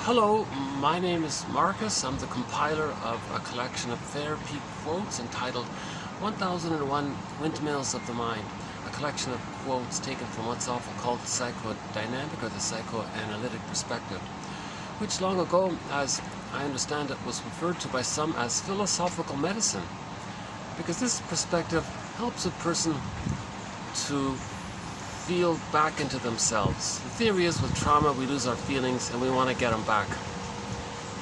Hello, my name is Marcus. I'm the compiler of a collection of therapy quotes entitled 1001 Windmills of the Mind, a collection of quotes taken from what's often called the psychodynamic or the psychoanalytic perspective, which long ago, as I understand it, was referred to by some as philosophical medicine, because this perspective helps a person to feel back into themselves. The theory is with trauma we lose our feelings and we want to get them back.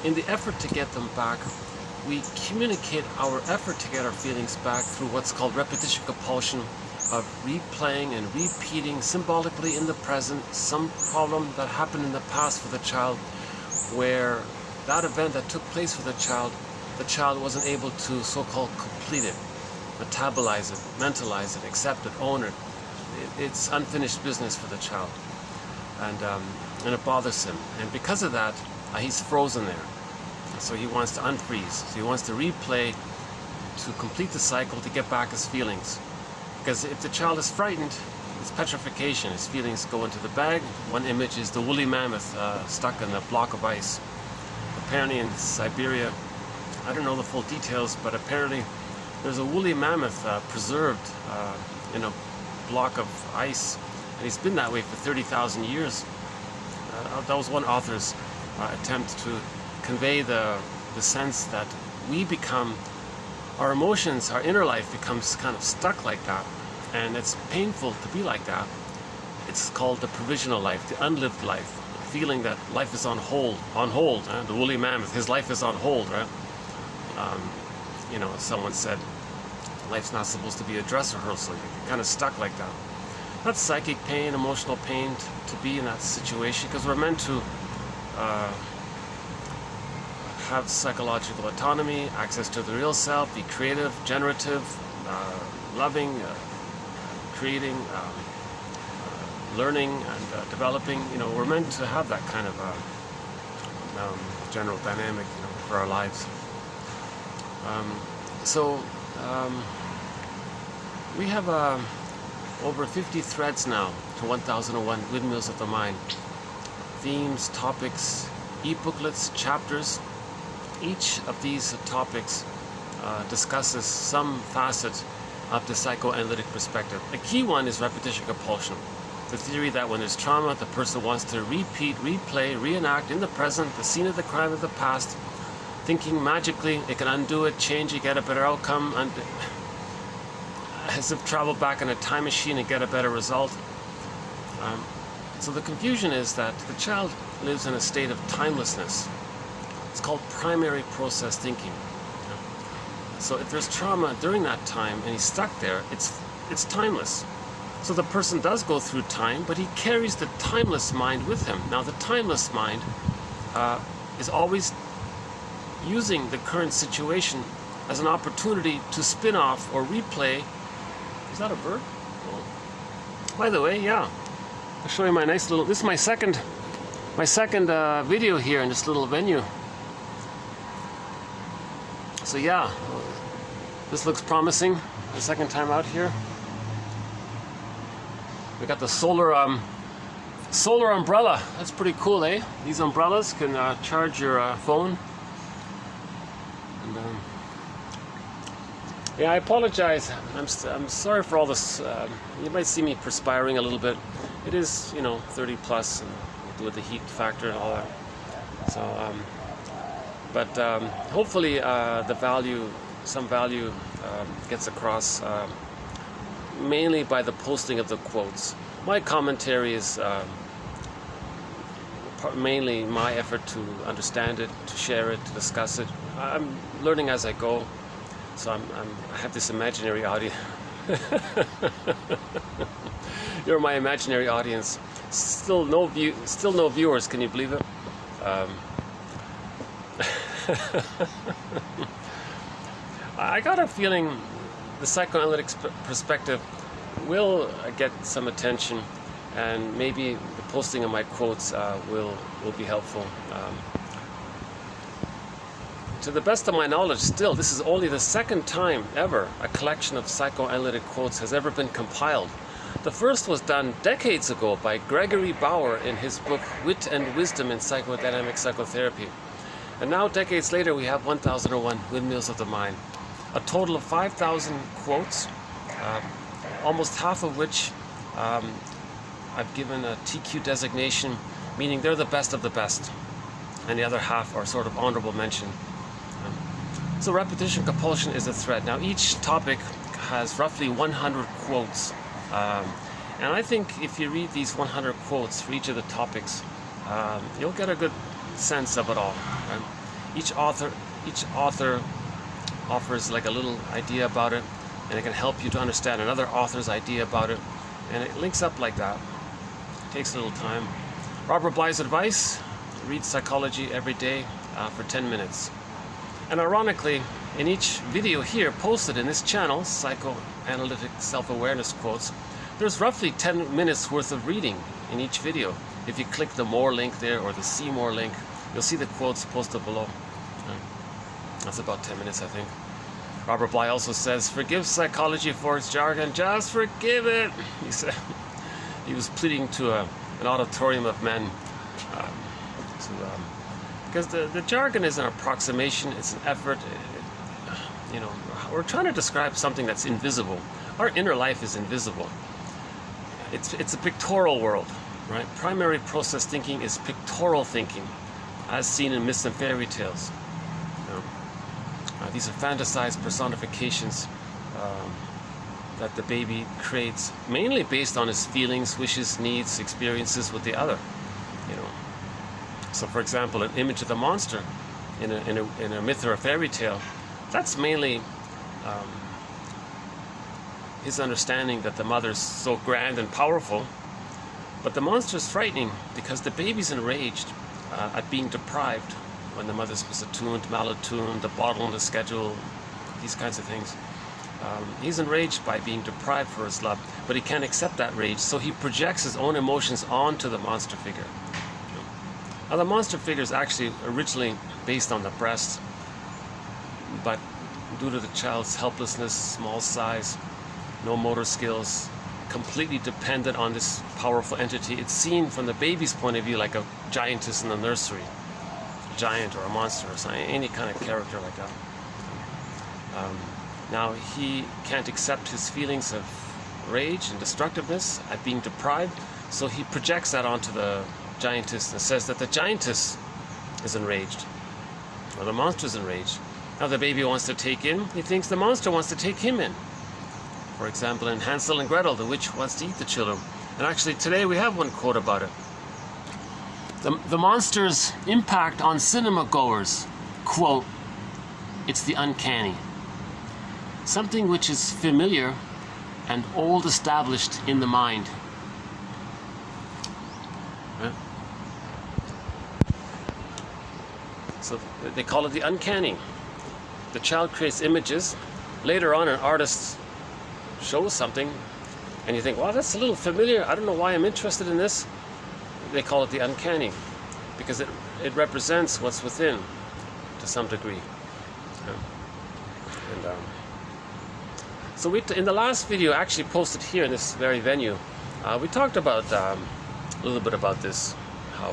In the effort to get them back, we communicate our effort to get our feelings back through what's called repetition compulsion, of replaying and repeating symbolically in the present some problem that happened in the past for the child, where that event that took place for the child wasn't able to so-called complete it, metabolize it, mentalize it, accept it, own it. It's unfinished business for the child, and it bothers him, and because of that he's frozen there. So he wants to unfreeze, so he wants to replay to complete the cycle to get back his feelings, because if the child is frightened, it's petrification. His feelings go into the bag. One image is the woolly mammoth stuck in a block of ice. Apparently in Siberia, I don't know the full details, but apparently there's a woolly mammoth preserved in a block of ice, and he's been that way for 30,000 years. That was one author's attempt to convey the sense that we become, our emotions, our inner life becomes kind of stuck like that, and it's painful to be like that. It's called the provisional life, the unlived life, the feeling that life is on hold. The woolly mammoth, his life is on hold, right? You know, someone said, life's not supposed to be a dress rehearsal. You're kind of stuck like that. That's psychic pain, emotional pain to be in that situation, because we're meant to have psychological autonomy, access to the real self, be creative, generative, loving, creating, learning, and developing. You know, we're meant to have that kind of general dynamic, you know, for our lives. We have over 50 threads now to 1001 Windmills of the Mind. Themes, topics, e-booklets, chapters. Each of these topics discusses some facet of the psychoanalytic perspective. A key one is repetition compulsion. The theory that when there's trauma, the person wants to repeat, replay, reenact in the present the scene of the crime of the past, thinking magically it can undo it, change it, get a better outcome, and as if travel back in a time machine and get a better result. So the confusion is that the child lives in a state of timelessness. It's called primary process thinking. So if there's trauma during that time and he's stuck there, it's timeless. So the person does go through time, but he carries the timeless mind with him. Now the timeless mind is always using the current situation as an opportunity to spin off or replay. Is that a bird? Oh. By the way, yeah, I'll show you my nice little, this is my second video here in this little venue. So yeah, this looks promising. The second time out here. We got the solar umbrella. That's pretty cool, eh? These umbrellas can charge your phone. And, yeah, I apologize. I'm sorry for all this. You might see me perspiring a little bit. It is, you know, 30 plus, and with the heat factor and all that. So, but hopefully some value gets across, mainly by the posting of the quotes. My commentary is mainly my effort to understand it, to share it, to discuss it. I'm learning as I go. So I have this imaginary audience. You're my imaginary audience. Still no viewers. Can you believe it? I got a feeling the psychoanalytic perspective will get some attention, and maybe the posting of my quotes will be helpful. To the best of my knowledge, still, this is only the second time ever a collection of psychoanalytic quotes has ever been compiled. The first was done decades ago by Gregory Bauer in his book Wit and Wisdom in Psychodynamic Psychotherapy. And now, decades later, we have 1001 Windmills of the Mind. A total of 5,000 quotes, almost half of which I've given a TQ designation, meaning they're the best of the best. And the other half are sort of honorable mention. So repetition compulsion is a threat. Now, each topic has roughly 100 quotes. And I think if you read these 100 quotes for each of the topics, you'll get a good sense of it all. Right? Each author offers like a little idea about it, and it can help you to understand another author's idea about it, and it links up like that. It takes a little time. Robert Bly's advice: read psychology every day for 10 minutes. And ironically, in each video here posted in this channel, Psychoanalytic Self-Awareness Quotes, there's roughly 10 minutes worth of reading in each video. If you click the More link there or the See More link, you'll see the quotes posted below. That's about 10 minutes, I think. Robert Bly also says, forgive psychology for its jargon, just forgive it. He said, he was pleading to an auditorium of men because the jargon is an approximation, it's an effort. You know, we're trying to describe something that's invisible. Our inner life is invisible. It's a pictorial world, right? Primary process thinking is pictorial thinking, as seen in myths and fairy tales. These are fantasized personifications that the baby creates, mainly based on his feelings, wishes, needs, experiences with the other. You know. So, for example, an image of the monster in a myth or a fairy tale, that's mainly his understanding that the mother's so grand and powerful, but the monster's frightening because the baby's enraged at being deprived when the mother's misattuned, malattuned, the bottle and the schedule, these kinds of things. He's enraged by being deprived for his love, but he can't accept that rage, so he projects his own emotions onto the monster figure. Now, the monster figure is actually originally based on the breast, but due to the child's helplessness, small size, no motor skills, completely dependent on this powerful entity, it's seen from the baby's point of view like a giantess in the nursery, a giant or a monster or something, any kind of character like that. Now, he can't accept his feelings of rage and destructiveness at being deprived, so he projects that onto the giantess and says that the giantess is enraged, or the monster is enraged. Now the baby wants to take in, he thinks the monster wants to take him in. For example, in Hansel and Gretel, the witch wants to eat the children. And actually today we have one quote about it. The monster's impact on cinema goers, quote, it's the uncanny. Something which is familiar and old established in the mind. Right? So they call it the uncanny. The child creates images. Later on, an artist shows something, and you think, well, that's a little familiar. I don't know why I'm interested in this. They call it the uncanny, because it represents what's within to some degree. And so in the last video, actually posted here in this very venue, we talked about a little bit about this, how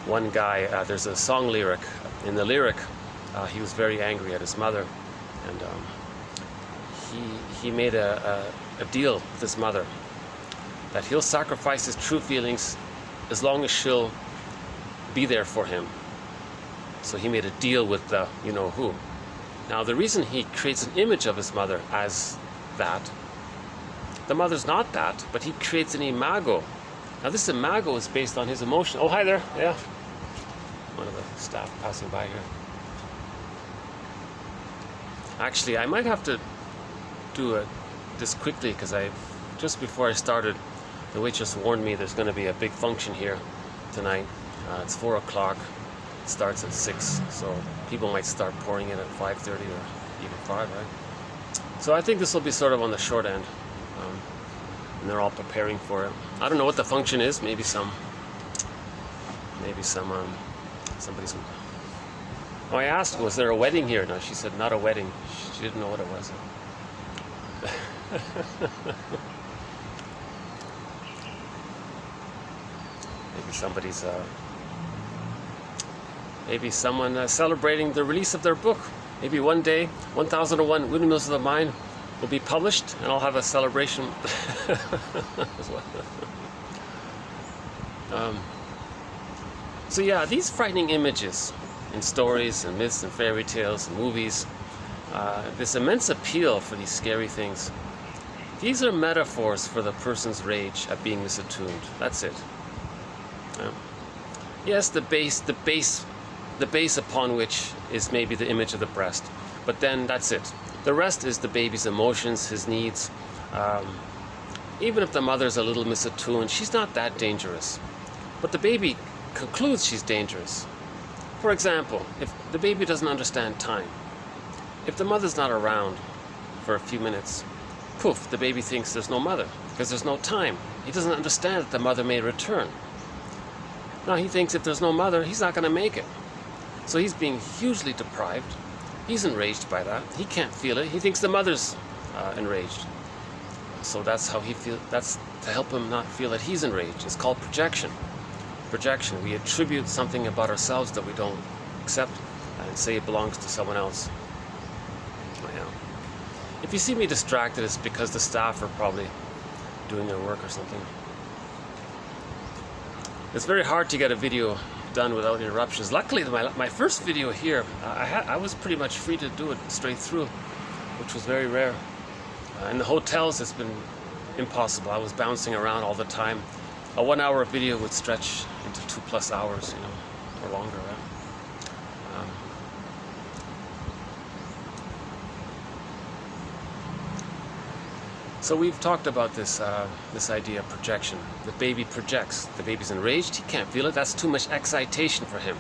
one guy, there's a song lyric. In the lyric, he was very angry at his mother, and he made a deal with his mother that he'll sacrifice his true feelings as long as she'll be there for him. So he made a deal with the you-know-who. Now, the reason he creates an image of his mother as that, the mother's not that, but he creates an imago. Now, this imago is based on his emotion. Oh, hi there. Yeah. One of the staff passing by here. Actually, I might have to do this quickly because just before I started, the waitress warned me there's going to be a big function here tonight. It's 4 o'clock. It starts at 6, so people might start pouring in at 5:30 or even 5, right? So I think this will be sort of on the short end, and they're all preparing for it. I don't know what the function is. Maybe somebody's. Oh, I asked, was there a wedding here? No, she said not a wedding. She didn't know what it was. Maybe somebody's, maybe someone celebrating the release of their book. Maybe one day, 1001 Windmills of the Mind will be published, and I'll have a celebration as well. So yeah, these frightening images in stories and myths and fairy tales and movies, this immense appeal for these scary things, these are metaphors for the person's rage at being misattuned. That's it. Yes, the base upon which is maybe the image of the breast, but then that's it. The rest is the baby's emotions, his needs. Even if the mother's a little misattuned, she's not that dangerous. But the baby concludes she's dangerous. For example, if the baby doesn't understand time, if the mother's not around for a few minutes, poof, the baby thinks there's no mother, because there's no time. He doesn't understand that the mother may return. Now he thinks if there's no mother, he's not going to make it. So he's being hugely deprived. He's enraged by that. He can't feel it. He thinks the mother's enraged. So that's how he feels. That's to help him not feel that he's enraged. It's called projection. Projection. We attribute something about ourselves that we don't accept and say it belongs to someone else. Yeah. If you see me distracted, it's because the staff are probably doing their work or something. It's very hard to get a video done without interruptions. Luckily, my first video here, I was pretty much free to do it straight through, which was very rare. In the hotels, it's been impossible. I was bouncing around all the time. A 1 hour video would stretch into 2+ hours, or longer. Right? So we've talked about this idea of projection. The baby projects. The baby's enraged. He can't feel it. That's too much excitation for him.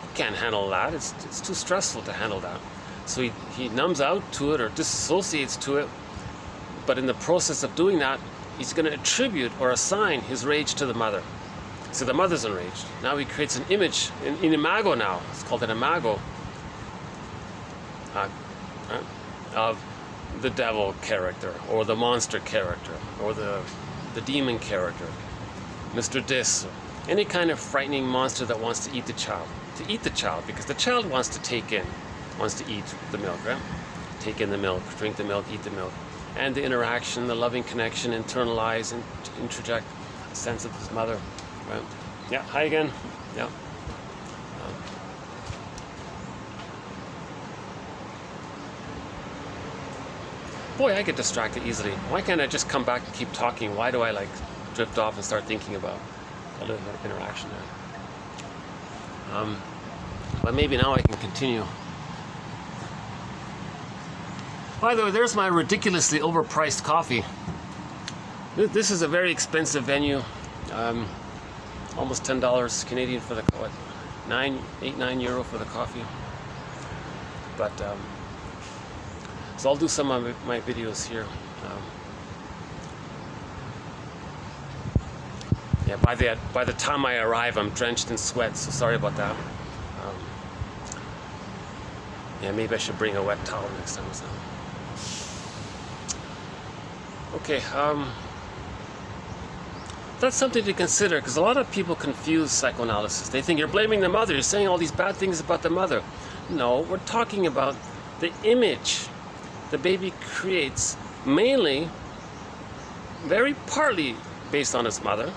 He can't handle that. It's too stressful to handle that. So he numbs out to it or disassociates to it. But in the process of doing that, he's going to attribute or assign his rage to the mother. So the mother's enraged. Now he creates an image, an imago now. It's called an imago of the devil character, or the monster character, or the demon character, Mr. Dis, any kind of frightening monster that wants to eat the child. To eat the child, because the child wants to eat the milk, right? Take in the milk, drink the milk, eat the milk. And the interaction, the loving connection, internalize and introject a sense of his mother, right? Yeah, hi again. Yeah. Boy, I get distracted easily. Why can't I just come back and keep talking? Why do I drift off and start thinking about a little interaction there? But maybe now I can continue. By the way, there's my ridiculously overpriced coffee. This is a very expensive venue. Almost $10 Canadian for the what? 9 euro for the coffee. But so I'll do some of my videos here. Yeah, by the time I arrive, I'm drenched in sweat, so sorry about that. Yeah, maybe I should bring a wet towel next time. So. Okay, that's something to consider, because a lot of people confuse psychoanalysis. They think you're blaming the mother, you're saying all these bad things about the mother. No, we're talking about the image the baby creates, mainly, very partly based on his mother,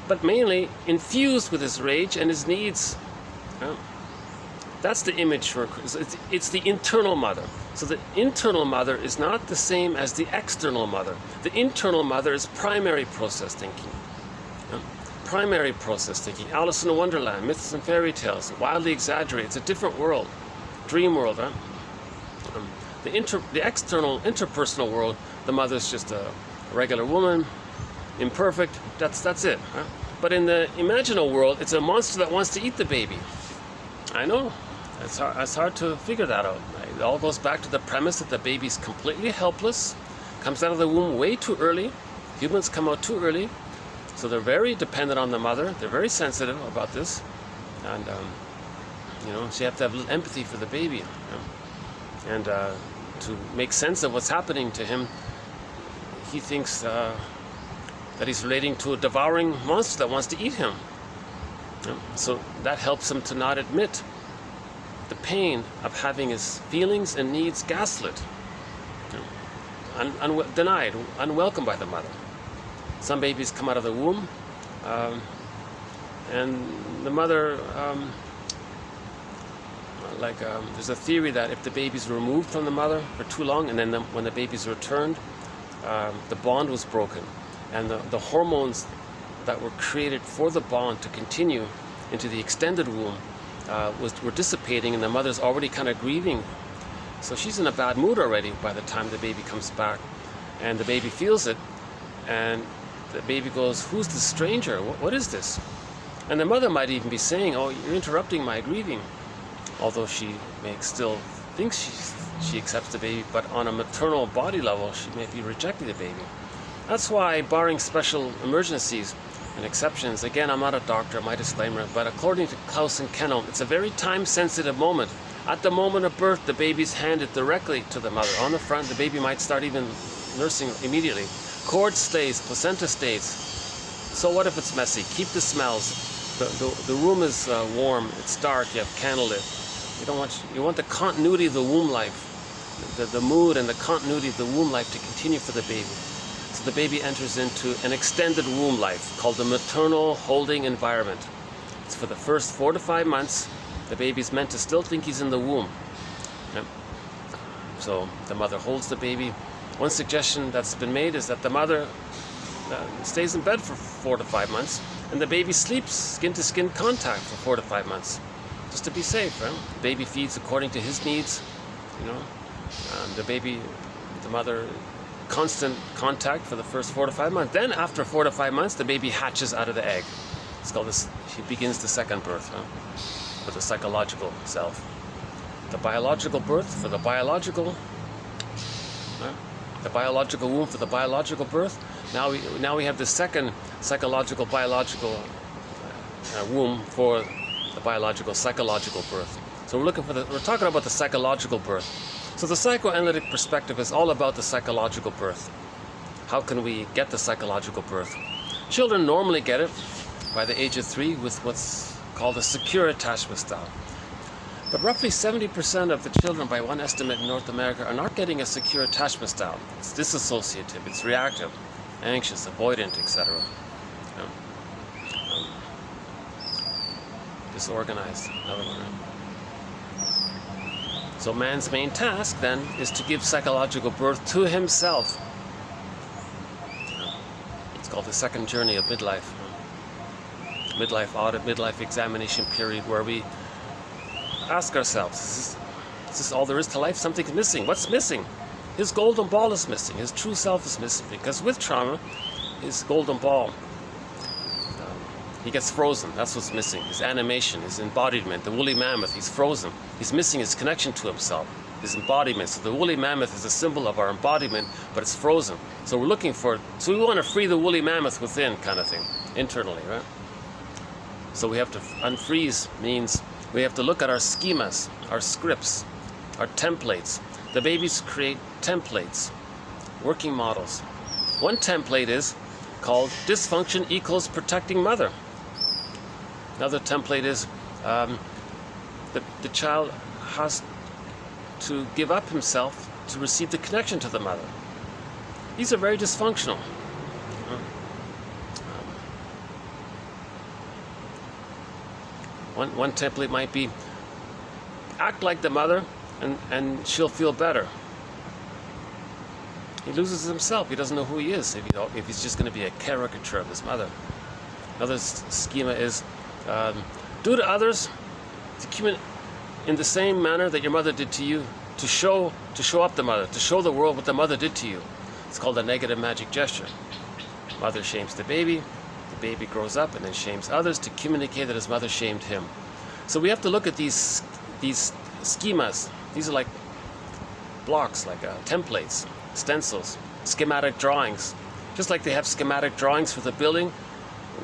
but mainly infused with his rage and his needs. That's the image it's the internal mother. So the internal mother is not the same as the external mother. The internal mother is primary process thinking. Primary process thinking. Alice in Wonderland, myths and fairy tales, wildly exaggerated. It's a different world, dream world. The external, interpersonal world, the mother's just a regular woman, imperfect. That's it. But in the imaginal world, it's a monster that wants to eat the baby. I know. It's hard to figure that out. It all goes back to the premise that the baby's completely helpless, comes out of the womb way too early. Humans come out too early, so they're very dependent on the mother. They're very sensitive about this, and so you have to have a little empathy for the baby, and to make sense of what's happening to him, he thinks that he's relating to a devouring monster that wants to eat him. So that helps him to not admit the pain of having his feelings and needs gaslit, denied, unwelcomed by the mother. Some babies come out of the womb, and the mother, there's a theory that if the baby's removed from the mother for too long, and then when the baby's returned, the bond was broken, and the hormones that were created for the bond to continue into the extended womb were dissipating, and the mother's already kind of grieving. So she's in a bad mood already by the time the baby comes back, and the baby feels it, and the baby goes, "Who's this stranger? What is this?" And the mother might even be saying, "Oh, you're interrupting my grieving," although she may still think she accepts the baby, but on a maternal body level, she may be rejecting the baby. That's why, barring special emergencies and exceptions, again, I'm not a doctor, my disclaimer, but according to Klaus and Kennel, it's a very time-sensitive moment. At the moment of birth, the baby's handed directly to the mother. On the front, the baby might start even nursing immediately. Cord stays, placenta stays. So what if it's messy? Keep the smells. The room is warm, it's dark, you have candlelit. You want the continuity of the womb life, the mood and the continuity of the womb life to continue for the baby. So the baby enters into an extended womb life called the maternal holding environment. It's for the first 4 to 5 months. The baby's meant to still think he's in the womb. Yep. So the mother holds the baby. One suggestion that's been made is that the mother stays in bed for 4 to 5 months, and the baby sleeps skin-to-skin contact for 4 to 5 months, just to be safe. Right? The baby feeds according to his needs. The mother, constant contact for the first 4 to 5 months. Then after 4 to 5 months, the baby hatches out of the egg. It's called this. She begins the second birth, for the psychological self. The biological birth for the biological. The biological womb for the biological birth. Now we have the second psychological biological womb for the biological psychological birth. So we're talking about the psychological birth. So the psychoanalytic perspective is all about the psychological birth. How can we get the psychological birth? Children normally get it by the age of 3 with what's called a secure attachment style. But roughly 70% of the children, by one estimate in North America, are not getting a secure attachment style. It's disassociative, it's reactive, anxious, avoidant, etc. Disorganized, another one. So man's main task then is to give psychological birth to himself. It's called the second journey of midlife. Midlife audit, midlife examination period, where we ask ourselves, is this all there is to life? Something's missing. What's missing? His golden ball is missing. His true self is missing. Because with trauma, his golden ball, he gets frozen. That's what's missing. His animation, his embodiment, the woolly mammoth, he's frozen. He's missing his connection to himself, his embodiment. So the woolly mammoth is a symbol of our embodiment, but it's frozen. So we're looking for it. So we want to free the woolly mammoth within, kind of thing, internally, right? So we have to unfreeze, means we have to look at our schemas, our scripts, our templates. The babies create templates, working models. One template is called dysfunction equals protecting mother. Another template is the child has to give up himself to receive the connection to the mother. These are very dysfunctional. One template might be act like the mother and she'll feel better. He loses himself. He doesn't know who he is if he's just going to be a caricature of his mother. Another schema is do to others in the same manner that your mother did to you, to show up the mother, to show the world what the mother did to you. It's called a negative magic gesture. Mother shames the baby grows up and then shames others to communicate that his mother shamed him. So we have to look at these schemas. These are like blocks, like templates, stencils, schematic drawings. Just like they have schematic drawings for the building,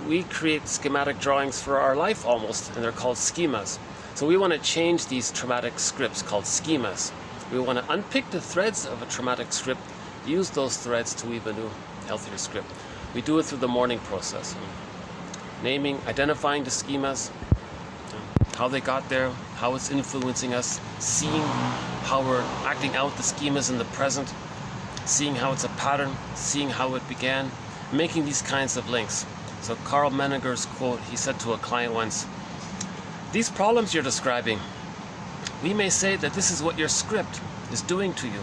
we create schematic drawings for our life almost, and they're called schemas. So we want to change these traumatic scripts called schemas. We want to unpick the threads of a traumatic script use those threads to weave a new, healthier script. We do it through the mourning process. Naming, identifying the schemas, how they got there, how it's influencing us, seeing how we're acting out the schemas in the present, seeing how it's a pattern, seeing how it began, making these kinds of links. So Carl Menninger's quote, he said to a client once, "These problems you're describing, we may say that this is what your script is doing to you.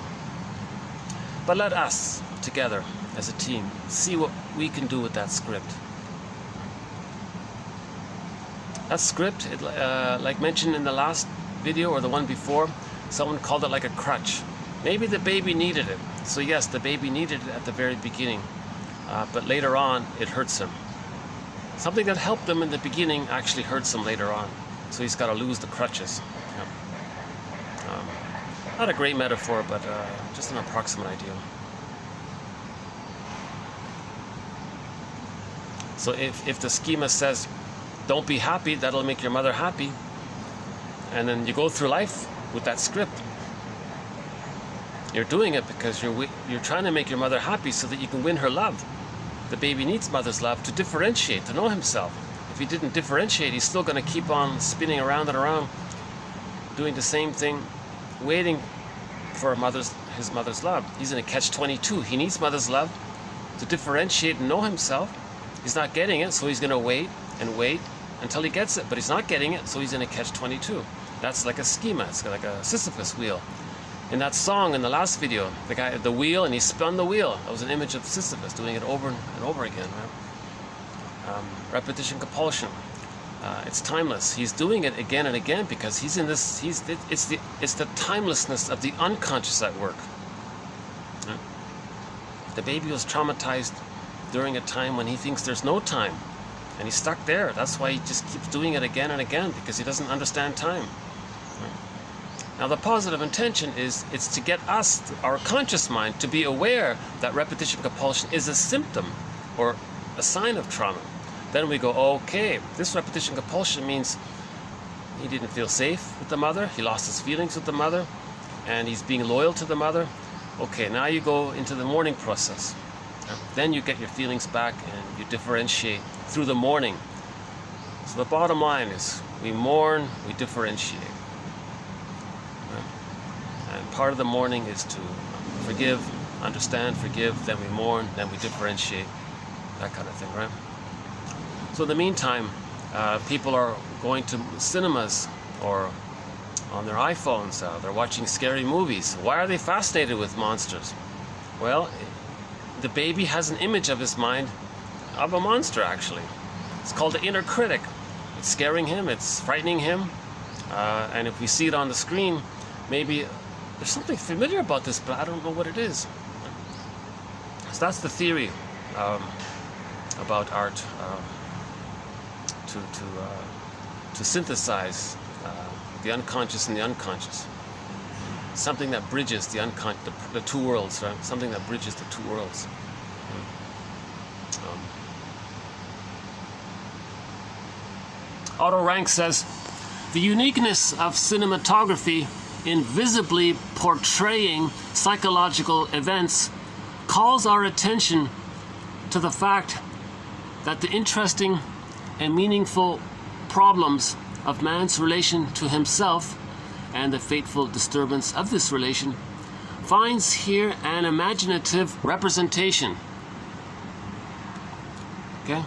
But let us, together, as a team, see what we can do with that script." That script, like mentioned in the last video or the one before, someone called it like a crutch. Maybe the baby needed it. So yes, the baby needed it at the very beginning, but later on it hurts him. Something that helped him in the beginning actually hurts him later on. So he's got to lose the crutches. Not a great metaphor, but just an approximate idea. So if the schema says, don't be happy, that'll make your mother happy, and then you go through life with that script, you're doing it because you're trying to make your mother happy so that you can win her love. The baby needs mother's love to differentiate, to know himself. If he didn't differentiate, he's still going to keep on spinning around and around, doing the same thing, waiting for his mother's love. He's in a catch-22. He needs mother's love to differentiate and know himself. He's not getting it, so he's going to wait and wait until he gets it, but he's not getting it, so he's in a catch-22. That's like a schema. It's like a Sisyphus wheel. In that song in the last video, the guy had the wheel and he spun the wheel. That was an image of Sisyphus doing it over and over again. Right? Repetition, compulsion. It's timeless. He's doing it again and again because he's in this. It's the timelessness of the unconscious at work. Right? The baby was traumatized during a time when he thinks there's no time, and he's stuck there. That's why he just keeps doing it again and again, because he doesn't understand time. Now the positive intention is it's to get us, our conscious mind, to be aware that repetition compulsion is a symptom or a sign of trauma. Then we go, okay, this repetition compulsion means he didn't feel safe with the mother, he lost his feelings with the mother, and he's being loyal to the mother. Okay, now you go into the mourning process. Then you get your feelings back and you differentiate through the mourning. So the bottom line is we mourn, we differentiate. And part of the mourning is to forgive, understand, forgive, then we mourn, then we differentiate, that kind of thing, right? So in the meantime, people are going to cinemas or on their iPhones, they're watching scary movies. Why are they fascinated with monsters? Well, the baby has an image of his mind of a monster, actually. It's called the inner critic. It's scaring him, it's frightening him, and if we see it on the screen, maybe there's something familiar about this, but I don't know what it is. So that's the theory about art, to synthesize the unconscious and the unconscious. Something that bridges the two worlds, right? Something that bridges the two worlds. Otto Rank says, the uniqueness of cinematography in visibly portraying psychological events calls our attention to the fact that the interesting and meaningful problems of man's relation to himself and the fateful disturbance of this relation finds here an imaginative representation. Okay?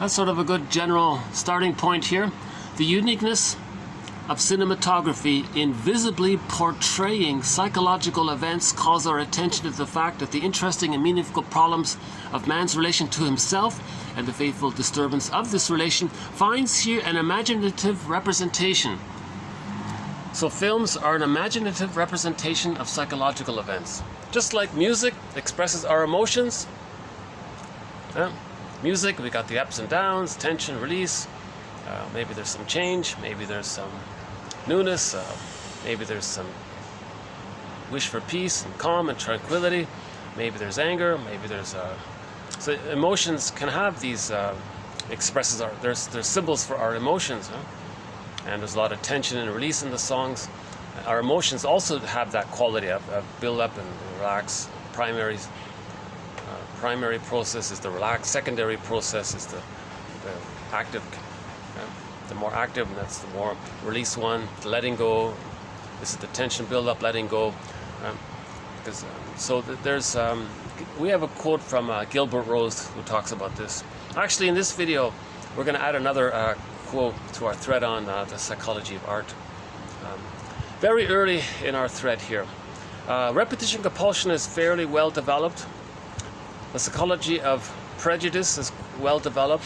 That's sort of a good general starting point here. The uniqueness of cinematography in visibly portraying psychological events calls our attention to the fact that the interesting and meaningful problems of man's relation to himself and the fateful disturbance of this relation finds here an imaginative representation. So films are an imaginative representation of psychological events. Just like music expresses our emotions. Music, we got the ups and downs, tension, release. Maybe there's some change, maybe there's some newness, maybe there's some wish for peace and calm and tranquility, maybe there's anger, maybe there's so emotions can have these there's symbols for our emotions, and there's a lot of tension and release in the songs. Our emotions also have that quality of build up and relax, primary process is the relaxed. Secondary process is the active. The more active, and that's the more release one. The letting go. This is the tension buildup, letting go. We have a quote from Gilbert Rose who talks about this. Actually, in this video, we're going to add another quote to our thread on the psychology of art. Very early in our thread here. Repetition compulsion is fairly well developed. The psychology of prejudice is well developed.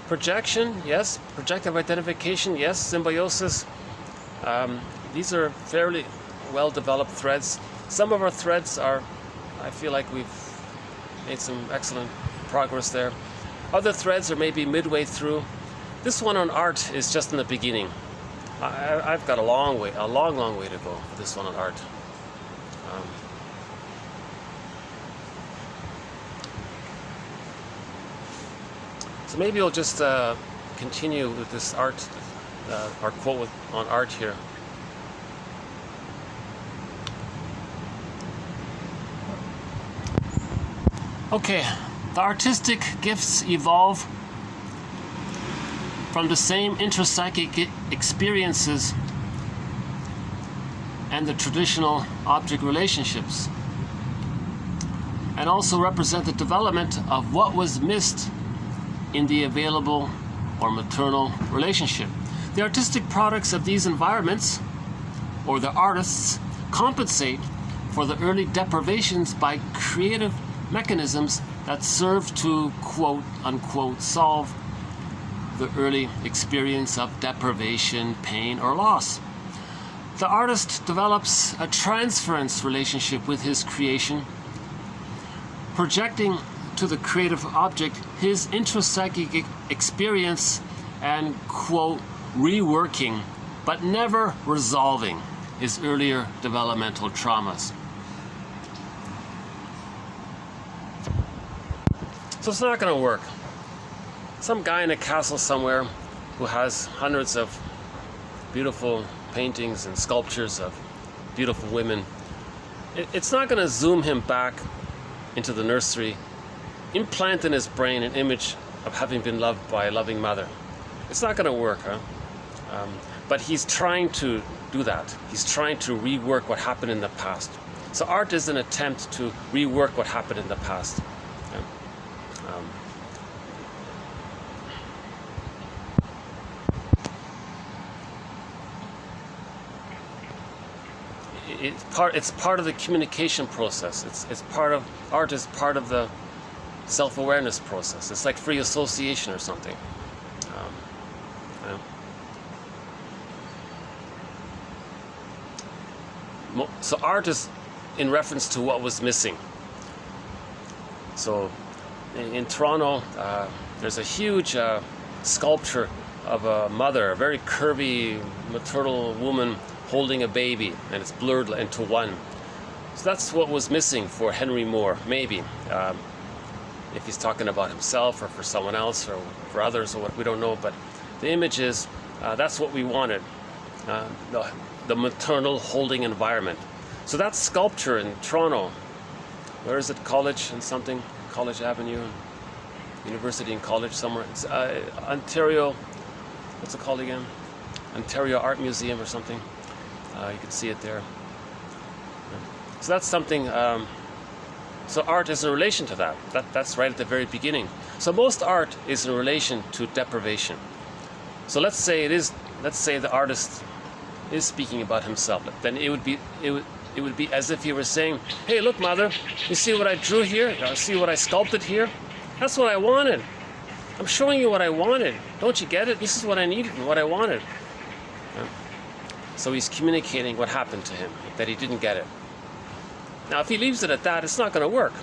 Projection, yes. Projective identification, yes. Symbiosis. These are fairly well developed threads. Some of our threads are, I feel like we've made some excellent progress there. Other threads are maybe midway through. This one on art is just in the beginning. I've got a long way to go for this one on art. So maybe we'll just continue with this art, our quote on art here. Okay, the artistic gifts evolve from the same intrapsychic experiences and the traditional object relationships, and also represent the development of what was missed in the available or maternal relationship. The artistic products of these environments, or the artists, compensate for the early deprivations by creative mechanisms that serve to quote unquote solve the early experience of deprivation, pain, or loss. The artist develops a transference relationship with his creation, projecting to the creative object his intrapsychic experience and quote reworking, but never resolving his earlier developmental traumas. So it's not going to work. Some guy in a castle somewhere who has hundreds of beautiful paintings and sculptures of beautiful women, it's not going to zoom him back into the nursery, implant in his brain an image of having been loved by a loving mother. It's not going to work, huh? But he's trying to do that. He's trying to rework what happened in the past. So art is an attempt to rework what happened in the past. It's part of the communication process. It's part of art is part of the self-awareness process. It's like free association or something. So art is in reference to what was missing. So in Toronto, there's a huge sculpture of a mother, a very curvy maternal woman holding a baby, and it's blurred into one. So that's what was missing for Henry Moore, maybe. If he's talking about himself or for someone else or for others or what, we don't know, but the image is, that's what we wanted, the maternal holding environment. So that sculpture in Toronto, where is it, College and something, College Avenue, University and College somewhere, it's Ontario, what's it called again? Ontario Art Museum or something. You can see it there. So that's something, so art is in relation to that. That's right at the very beginning. So most art is in relation to deprivation. So let's say the artist is speaking about himself. Then it would be as if he were saying, hey, look, mother, you see what I drew here? See what I sculpted here? That's what I wanted. I'm showing you what I wanted. Don't you get it? This is what I needed and what I wanted. So he's communicating what happened to him, that he didn't get it. Now, if he leaves it at that, it's not going to work.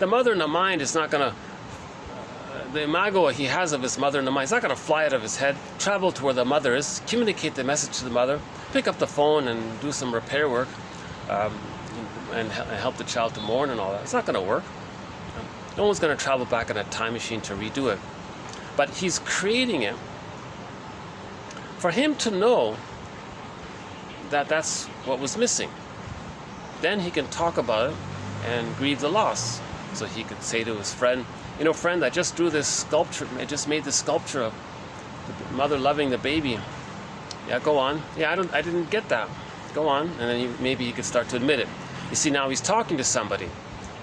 The mother in the mind is not going to, the imago he has of his mother in the mind is not going to fly out of his head, travel to where the mother is, communicate the message to the mother, pick up the phone and do some repair work, and help the child to mourn and all that. It's not going to work. No one's going to travel back in a time machine to redo it. But he's creating it for him to know that that's what was missing. Then he can talk about it and grieve the loss. So he could say to his friend, you know, friend, I just drew this sculpture, I just made this sculpture of the mother loving the baby. Yeah, go on. Yeah, I didn't get that. Go on. And then maybe he could start to admit it. You see, now he's talking to somebody.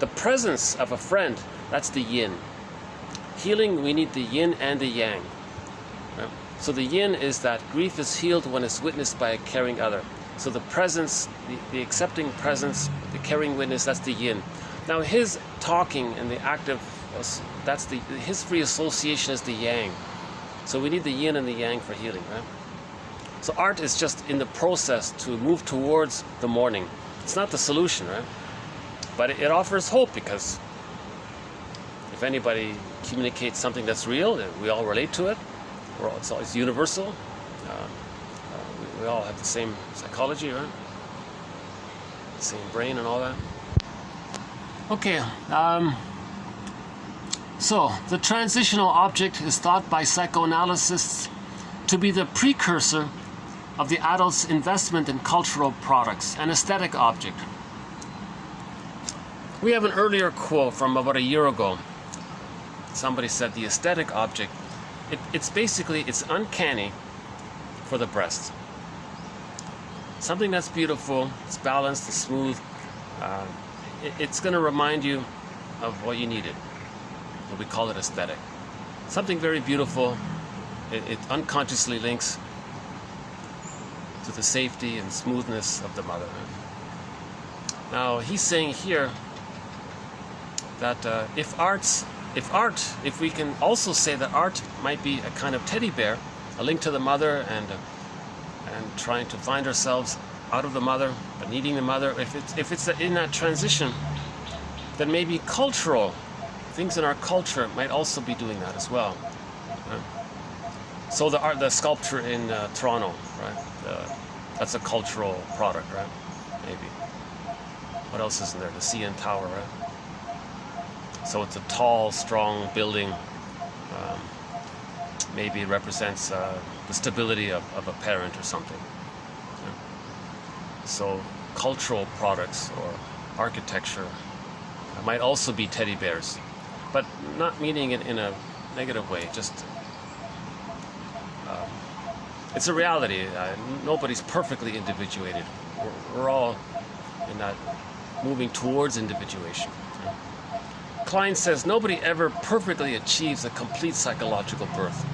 The presence of a friend, that's the yin. Healing, we need the yin and the yang. Right? So the yin is that grief is healed when it's witnessed by a caring other. So the presence, the accepting presence, the caring witness, that's the yin. Now his talking and the active, his free association is the yang. So we need the yin and the yang for healing, right? So art is just in the process to move towards the morning. It's not the solution, right? But it offers hope, because if anybody communicates something that's real, we all relate to it. It's universal. We all have the same psychology, right? The same brain and all that. Okay. So the transitional object is thought by psychoanalysts to be the precursor of the adult's investment in cultural products, an aesthetic object. We have an earlier quote from about a year ago. Somebody said the aesthetic object, it's basically, it's uncanny for the breast. Something that's beautiful, it's balanced, it's smooth. It's going to remind you of what you needed. We call it aesthetic. Something very beautiful. It unconsciously links to the safety and smoothness of the mother. Now he's saying here that if we can also say that art might be a kind of teddy bear, a link to the mother and trying to find ourselves out of the mother, but needing the mother. If it's in that transition, then maybe cultural things in our culture might also be doing that as well. Right? So the sculpture in Toronto, right? That's a cultural product, right? Maybe. What else is in there? The CN Tower, right? So it's a tall, strong building. Maybe it represents the stability of a parent or something. So cultural products or architecture might also be teddy bears, but not meaning it in a negative way. Just it's a reality. Nobody's perfectly individuated. We're all in that moving towards individuation. Klein says nobody ever perfectly achieves a complete psychological birth.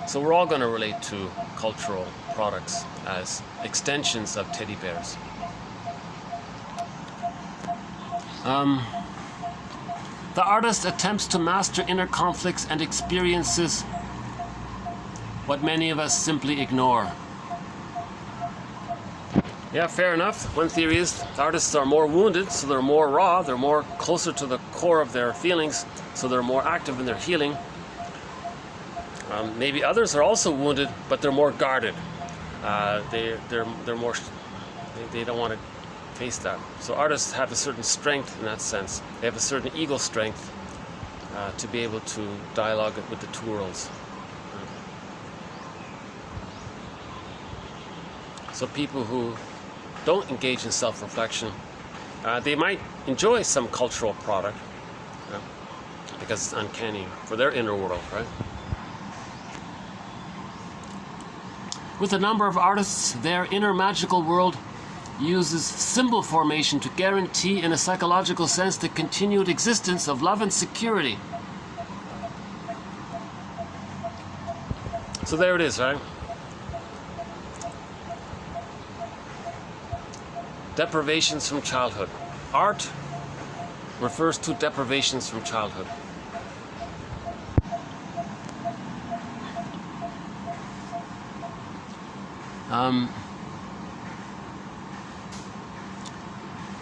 So we're all going to relate to cultural products as extensions of teddy bears. The artist attempts to master inner conflicts and experiences what many of us simply ignore. Yeah, fair enough. One theory is the artists are more wounded, so they're more raw, they're more closer to the core of their feelings, so they're more active in their healing. Maybe others are also wounded, but they're more guarded. They're more. They don't want to face that. So artists have a certain strength in that sense. They have a certain ego strength to be able to dialogue with the two worlds. So people who don't engage in self-reflection, they might enjoy some cultural product because it's uncanny for their inner world, right? With a number of artists, their inner magical world uses symbol formation to guarantee, in a psychological sense, the continued existence of love and security. So there it is, right? Deprivations from childhood. Art refers to deprivations from childhood.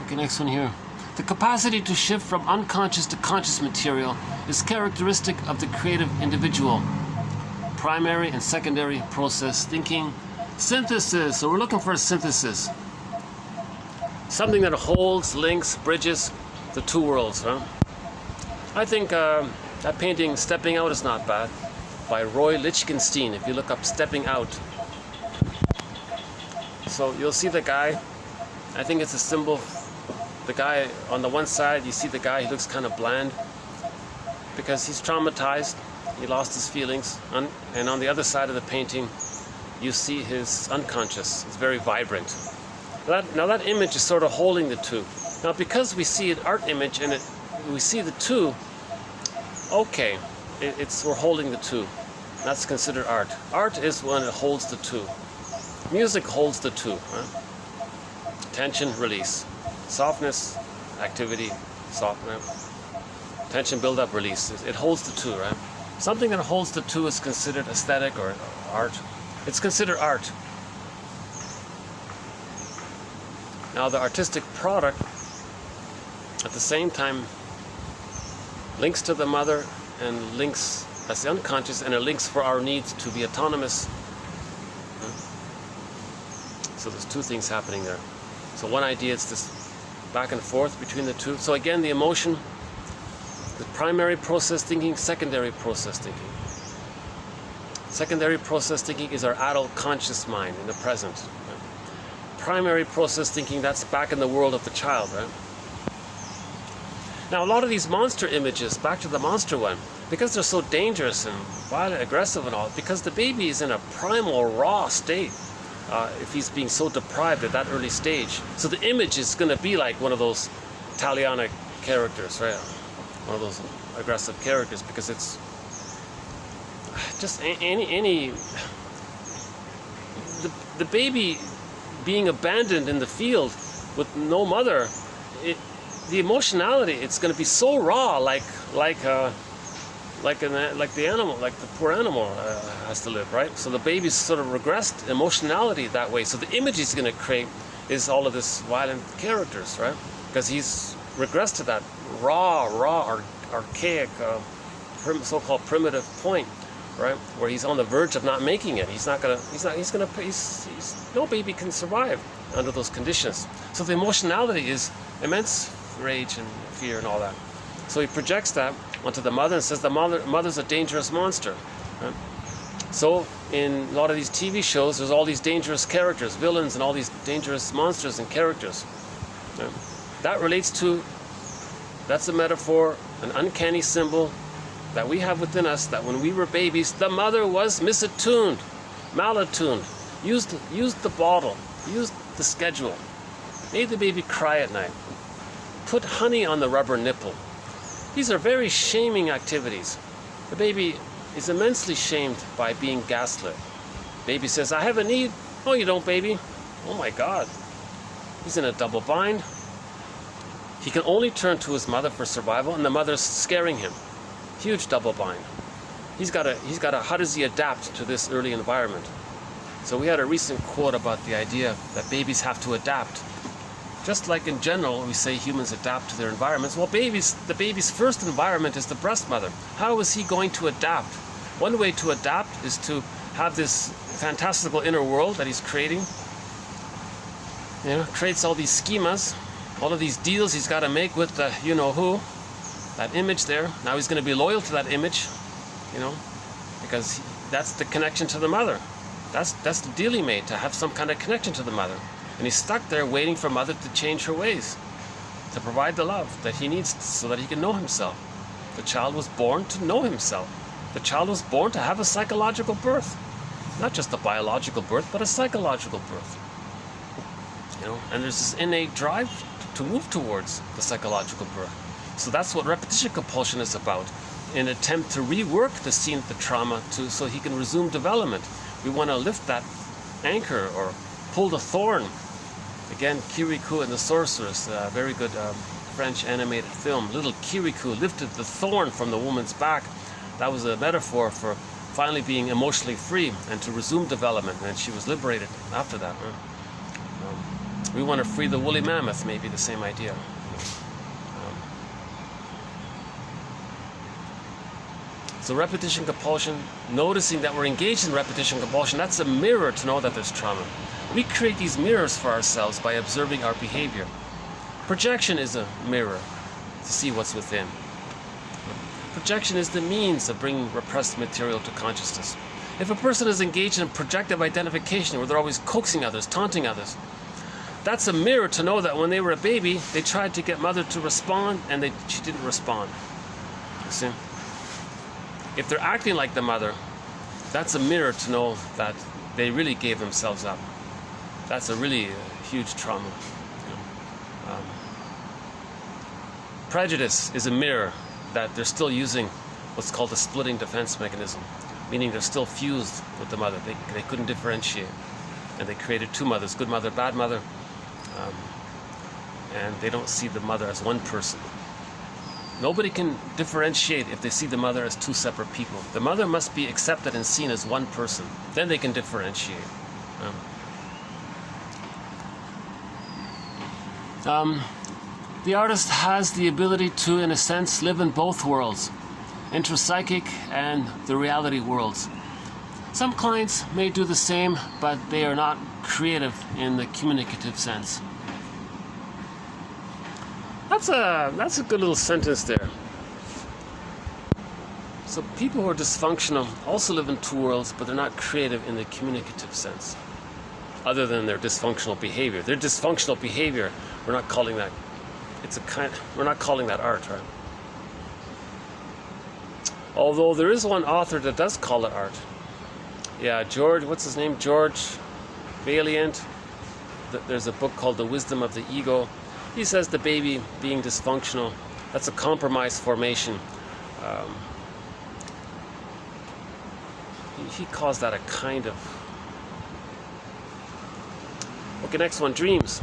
Okay, next one here. The capacity to shift from unconscious to conscious material is characteristic of the creative individual. Primary and secondary process thinking. Synthesis. So we're looking for a synthesis. Something that holds, links, bridges the two worlds, huh? I think that painting, Stepping Out, is not bad, by Roy Lichtenstein, if you look up Stepping Out. So you'll see the guy, I think it's a symbol the guy on the one side, you see the guy, he looks kind of bland because he's traumatized, he lost his feelings, and on the other side of the painting, you see his unconscious. It's very vibrant. Now that image is sort of holding the two. Now because we see an art image and we see the two, okay, we're holding the two. That's considered art. Art is when it holds the two. Music holds the two. Right? Tension, release. Softness, activity, softness. Tension, build up, release. It holds the two, right? Something that holds the two is considered aesthetic or art. It's considered art. Now the artistic product at the same time links to the mother and links as the unconscious, and it links for our needs to be autonomous. So there's two things happening there. So one idea is this back and forth between the two. So again, the emotion, the primary process thinking, secondary process thinking. Secondary process thinking is our adult conscious mind in the present. Right? Primary process thinking, that's back in the world of the child, right? Now a lot of these monster images, back to the monster one, because they're so dangerous and violent, aggressive and all, because the baby is in a primal, raw state, if he's being so deprived at that early stage. So the image is going to be like one of those Italianic characters, right? One of those aggressive characters, because it's just any the baby being abandoned in the field with no mother, the emotionality, it's going to be so raw, like the animal, like the poor animal has to live, right? So the baby's sort of regressed emotionality that way. So the image he's going to create is all of this violent characters, right? Because he's regressed to that raw, archaic, so-called primitive point, right? Where he's on the verge of not making it. No baby can survive under those conditions. So the emotionality is immense rage and fear and all that. So he projects that onto the mother and says the mother's a dangerous monster. Right? So in a lot of these TV shows, there's all these dangerous characters, villains, and all these dangerous monsters and characters. Right? That relates to, that's a metaphor, an uncanny symbol that we have within us, that when we were babies, the mother was misattuned, malattuned, used the bottle, used the schedule, made the baby cry at night, put honey on the rubber nipple. These are very shaming activities. The baby is immensely shamed by being gaslit. Baby says, I have a need. No, you don't, baby. Oh my God. He's in a double bind. He can only turn to his mother for survival, and the mother's scaring him. Huge double bind. He's got to, how does he adapt to this early environment? So we had a recent quote about the idea that babies have to adapt. Just like in general, we say humans adapt to their environments. Well, the baby's first environment is the breast mother. How is he going to adapt? One way to adapt is to have this fantastical inner world that he's creating. Creates all these schemas, all of these deals he's got to make with the you-know-who, that image there. Now he's going to be loyal to that image, because that's the connection to the mother. That's the deal he made, to have some kind of connection to the mother. And he's stuck there waiting for mother to change her ways, to provide the love that he needs so that he can know himself. The child was born to know himself. The child was born to have a psychological birth. Not just a biological birth, but a psychological birth. And there's this innate drive to move towards the psychological birth. So that's what repetition compulsion is about. An attempt to rework the scene of the trauma so he can resume development. We want to lift that anchor or pull the thorn. Again, Kirikou and the Sorceress, a very good French animated film. Little Kirikou lifted the thorn from the woman's back. That was a metaphor for finally being emotionally free and to resume development, and she was liberated after that. We want to free the woolly mammoth, maybe the same idea. So repetition compulsion, noticing that we're engaged in repetition compulsion, that's a mirror to know that there's trauma. We create these mirrors for ourselves by observing our behavior. Projection is a mirror to see what's within. Projection is the means of bringing repressed material to consciousness. If a person is engaged in projective identification, where they're always coaxing others, taunting others, that's a mirror to know that when they were a baby, they tried to get mother to respond, and she didn't respond. You see? If they're acting like the mother, that's a mirror to know that they really gave themselves up. That's a really huge trauma. You know? Prejudice is a mirror that they're still using what's called a splitting defense mechanism, meaning they're still fused with the mother. They couldn't differentiate, and they created two mothers, good mother, bad mother, and they don't see the mother as one person. Nobody can differentiate if they see the mother as two separate people. The mother must be accepted and seen as one person. Then they can differentiate. The artist has the ability to, in a sense, live in both worlds, intrapsychic and the reality worlds. Some clients may do the same, but they are not creative in the communicative sense. That's a good little sentence there. So people who are dysfunctional also live in two worlds, but they're not creative in the communicative sense, other than their dysfunctional behavior. Their dysfunctional behavior, we're not calling that. We're not calling that art, right? Although there is one author that does call it art. Yeah, what's his name? George Valiant. There's a book called The Wisdom of the Ego. He says the baby being dysfunctional, that's a compromise formation. He calls that a kind of... Okay, next one, dreams.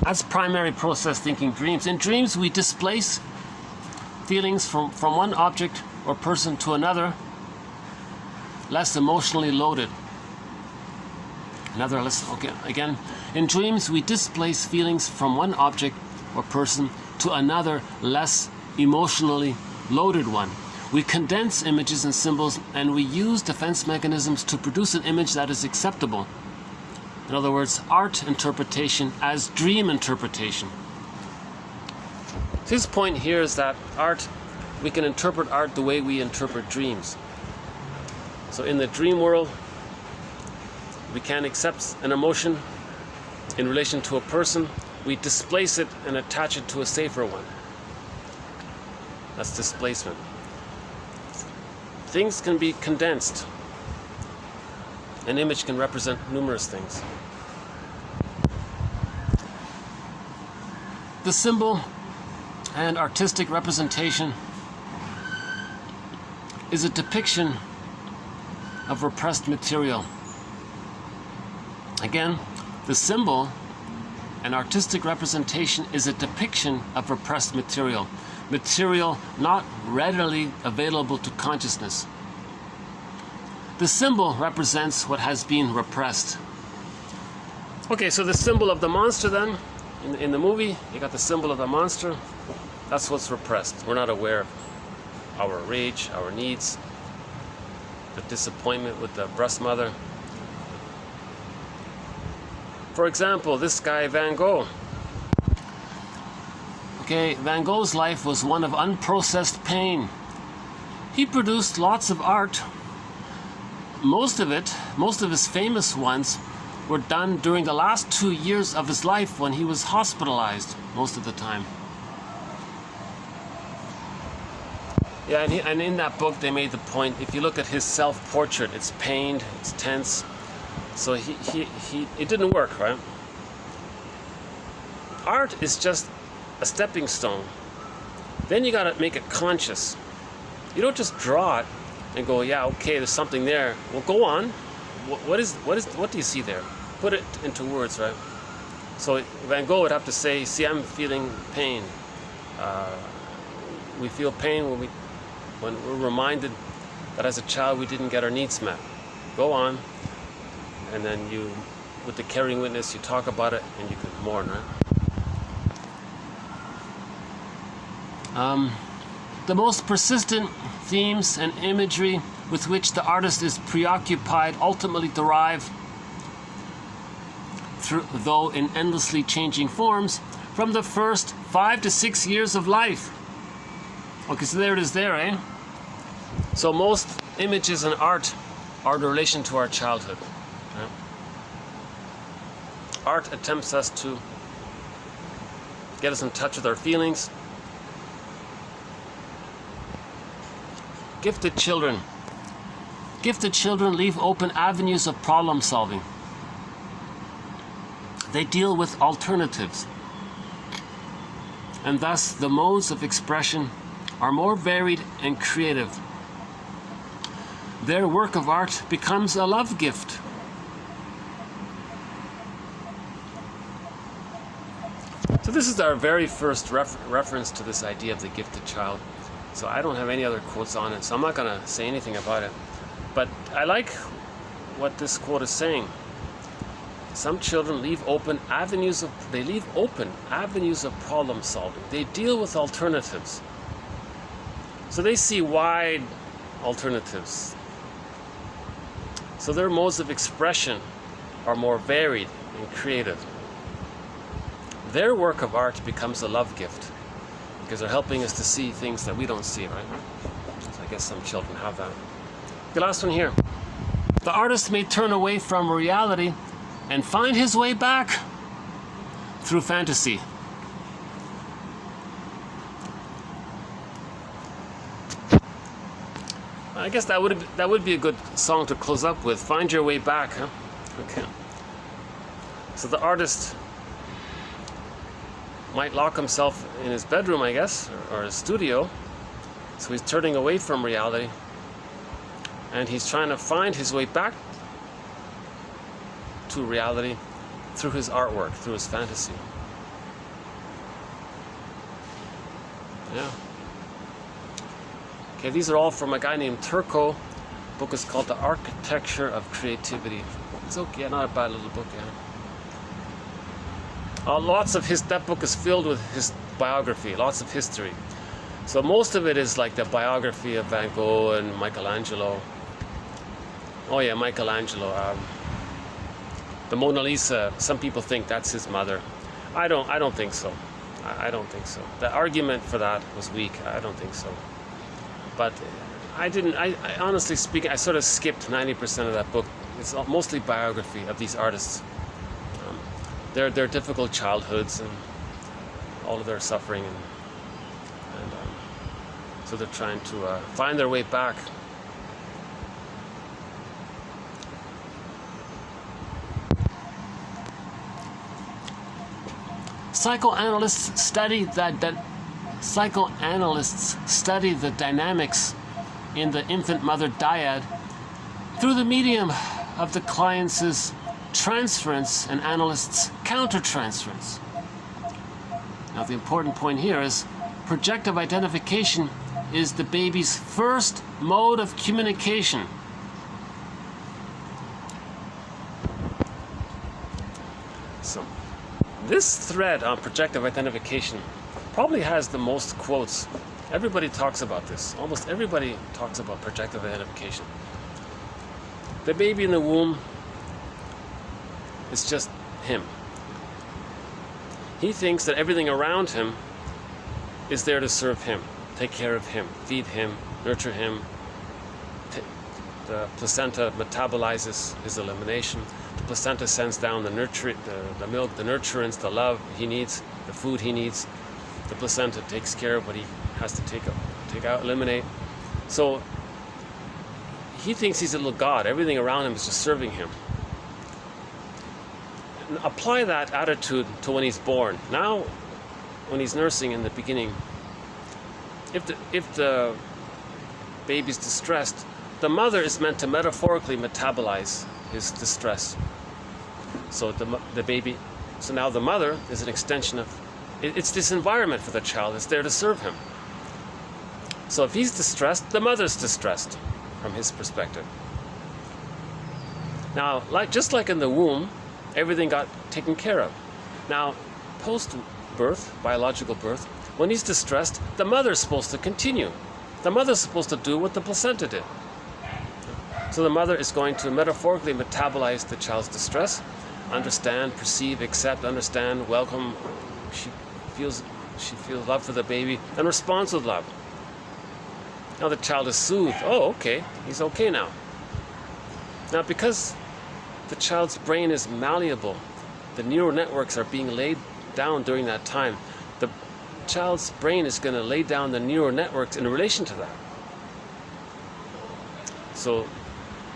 That's primary process thinking, dreams. In dreams, we displace feelings from one object or person to another, less emotionally loaded. Okay, again. In dreams, we displace feelings from one object or person to another, less emotionally loaded one. We condense images and symbols, and we use defense mechanisms to produce an image that is acceptable. In other words, art interpretation as dream interpretation. His point here is that we can interpret art the way we interpret dreams. So in the dream world, we can accept an emotion in relation to a person. We displace it and attach it to a safer one. That's displacement. Things can be condensed. An image can represent numerous things. The symbol and artistic representation is a depiction of repressed material. Again, the symbol and artistic representation is a depiction of repressed material. Material not readily available to consciousness. The symbol represents what has been repressed. Okay, so the symbol of the monster then, in the movie, you got the symbol of the monster. That's what's repressed. We're not aware of our rage, our needs, the disappointment with the breast mother. For example, this guy Van Gogh. Okay, Van Gogh's life was one of unprocessed pain. He produced lots of art. Most of his famous ones were done during the last 2 years of his life when he was hospitalized most of the time. Yeah, and in that book they made the point, if you look at his self-portrait, it's pained, it's tense. So it didn't work, right? Art is just a stepping stone. Then you gotta make it conscious. You don't just draw it and go, yeah, okay, there's something there. Well, go on. What do you see there? Put it into words, right? So Van Gogh would have to say, see, I'm feeling pain. We feel pain when we're reminded that as a child we didn't get our needs met. Go on. And then you, with the caring witness, you talk about it and you could mourn, right? The most persistent themes and imagery with which the artist is preoccupied ultimately derive, though in endlessly changing forms, from the first 5 to 6 years of life. Okay, so there it is there, eh? So most images and art are in relation to our childhood. Right? art attempts us to get us in touch with our feelings. Gifted children. Gifted children leave open avenues of problem solving. They deal with alternatives, and thus the modes of expression are more varied and creative. Their work of art becomes a love gift. So this is our very first reference to this idea of the gifted child. So I don't have any other quotes on it, so I'm not going to say anything about it. But I like what this quote is saying. Some children leave open avenues of problem solving. They deal with alternatives. So they see wide alternatives. So their modes of expression are more varied and creative. Their work of art becomes a love gift because they're helping us to see things that we don't see, right? So I guess some children have that. The last one here. The artist may turn away from reality and find his way back through fantasy. I guess that would be a good song to close up with. Find your way back, huh? Okay. So the artist might lock himself in his bedroom, I guess, or his studio. So he's turning away from reality, and he's trying to find his way back to reality through his artwork, through his fantasy. Yeah. Okay, these are all from a guy named Turco. The book is called The Architecture of Creativity. It's okay, yeah, not a bad little book, yeah. That book is filled with his biography, lots of history. So most of it is like the biography of Van Gogh and Michelangelo. Oh yeah, Michelangelo. The Mona Lisa, some people think that's his mother. I don't think so. I don't think so. The argument for that was weak. I don't think so. But I honestly speaking, I sort of skipped 90% of that book. It's mostly biography of these artists. Their difficult childhoods and all of their suffering, and so they're trying to find their way back. Psychoanalysts study the dynamics in the infant mother dyad through the medium of the client's transference and analyst's countertransference. Now the important point here is projective identification is the baby's first mode of communication. So this thread on projective identification probably has the most quotes. Everybody talks about this. Almost everybody talks about projective identification. The baby in the womb is just him. He thinks that everything around him is there to serve him, take care of him, feed him, nurture him. The placenta metabolizes his elimination. The placenta sends down the milk, the nurturants, the love he needs, the food he needs. The placenta takes care of what he has to take out, eliminate. So he thinks he's a little god. Everything around him is just serving him. And apply that attitude to when he's born. Now, when he's nursing in the beginning, if the baby's distressed, the mother is meant to metaphorically metabolize his distress. So the baby, so now the mother is an extension of, it's this environment for the child. It's there to serve him. So if he's distressed, the mother's distressed from his perspective. Now, just like in the womb, everything got taken care of. Now, post-birth, biological birth, when he's distressed, the mother's supposed to continue. The mother's supposed to do what the placenta did. So the mother is going to metaphorically metabolize the child's distress, understand, perceive, accept, understand, welcome. She feels love for the baby and responds with love. Now the child is soothed. Oh, okay, he's okay now. Now because the child's brain is malleable, the neural networks are being laid down during that time, the child's brain is going to lay down the neural networks in relation to that. So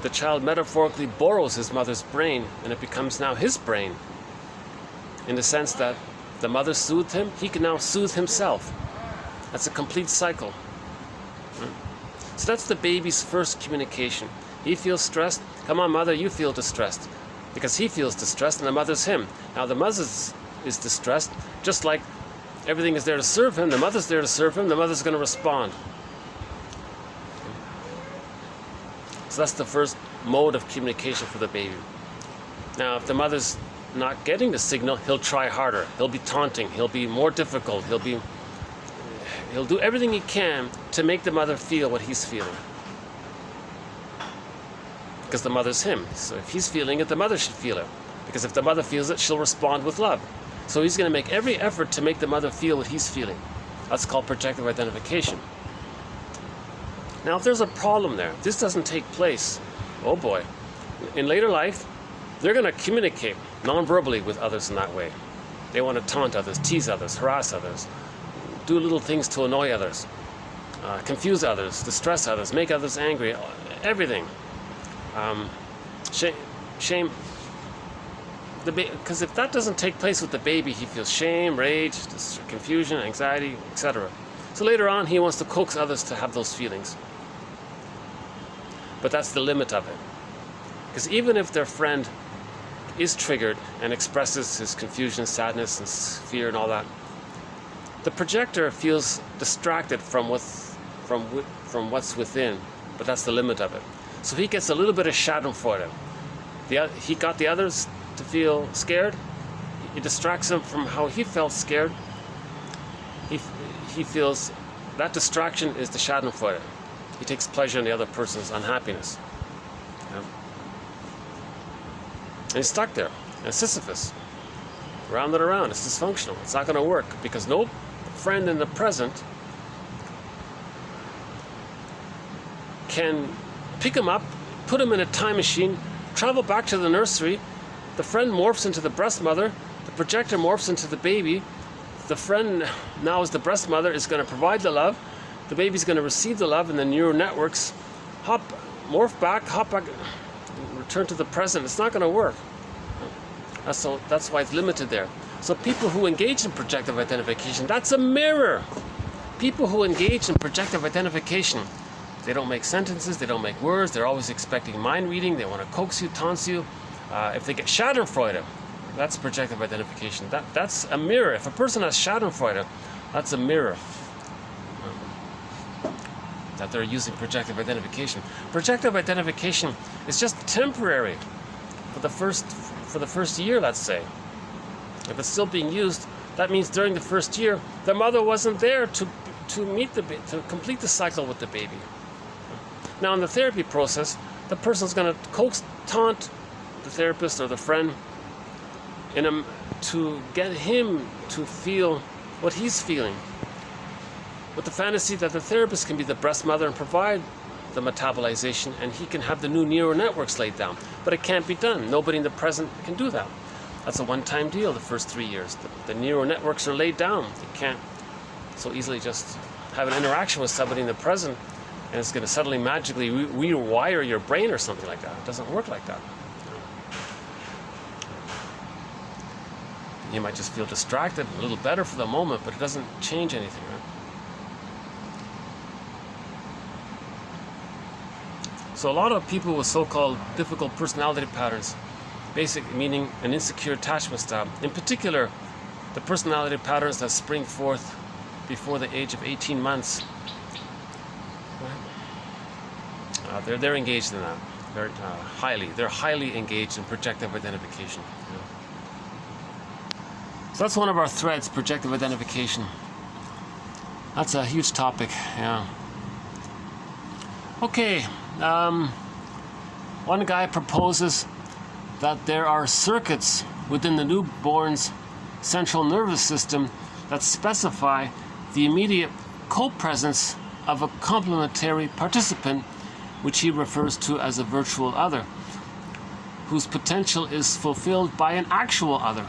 the child metaphorically borrows his mother's brain, and it becomes now his brain, in the sense that the mother soothed him, he can now soothe himself. That's a complete cycle. So that's the baby's first communication. He feels stressed. Come on, mother, you feel distressed. Because he feels distressed and the mother's him. Now the mother is distressed, just like everything is there to serve him. The mother's there to serve him. The mother's going to respond. So that's the first mode of communication for the baby. Now, if the mother's not getting the signal, he'll try harder. He'll be taunting. He'll be more difficult. He'll do everything he can to make the mother feel what he's feeling. Because the mother's him. So if he's feeling it, the mother should feel it. Because if the mother feels it, she'll respond with love. So he's going to make every effort to make the mother feel what he's feeling. That's called projective identification. Now, if there's a problem there, if this doesn't take place, oh boy, in later life, they're going to communicate non-verbally with others in that way. They want to taunt others, tease others, harass others, do little things to annoy others, confuse others, distress others, make others angry, everything. Shame. Because if that doesn't take place with the baby, he feels shame, rage, confusion, anxiety, etc. So later on, he wants to coax others to have those feelings. But that's the limit of it. Because even if their friend is triggered and expresses his confusion, sadness, and fear and all that, the projector feels distracted from what's within. But that's the limit of it. So he gets a little bit of schadenfreude. He got the others to feel scared. It distracts him from how he felt scared. He feels that distraction is the schadenfreude. He takes pleasure in the other person's unhappiness. Yeah. And he's stuck there. And Sisyphus, round and around, it's dysfunctional. It's not going to work because no friend in the present can pick him up, put him in a time machine, travel back to the nursery. The friend morphs into the breast mother. The projector morphs into the baby. The friend, now as the breast mother, is going to provide the love. The baby's going to receive the love, and the neural networks morph back, hop back, return to the present. It's not going to work. That's why it's limited there. So people who engage in projective identification, that's a mirror. People who engage in projective identification, they don't make sentences, they don't make words, they're always expecting mind reading, they want to coax you, taunt you. If they get schadenfreude, that's projective identification. That's a mirror. If a person has schadenfreude, that's a mirror that they're using projective identification. Projective identification is just temporary for the first year, let's say. If it's still being used, that means during the first year, the mother wasn't there to complete the cycle with the baby. Now, in the therapy process, the person's going to coax, taunt the therapist or the friend to get him to feel what he's feeling, with the fantasy that the therapist can be the breast mother and provide the metabolization, and he can have the new neural networks laid down. But it can't be done. Nobody in the present can do that. That's a one-time deal the first 3 years. The neural networks are laid down. You can't so easily just have an interaction with somebody in the present and it's going to suddenly magically rewire your brain or something like that. It doesn't work like that. You might just feel distracted, a little better for the moment, but it doesn't change anything, right? So a lot of people with so-called difficult personality patterns, basic meaning an insecure attachment style, in particular, the personality patterns that spring forth before the age of 18 months, right? They're engaged in that. They're highly engaged in projective identification. You know? So that's one of our threads, projective identification. That's a huge topic, yeah. Okay, one guy proposes that there are circuits within the newborn's central nervous system that specify the immediate co-presence of a complementary participant, which he refers to as a virtual other, whose potential is fulfilled by an actual other.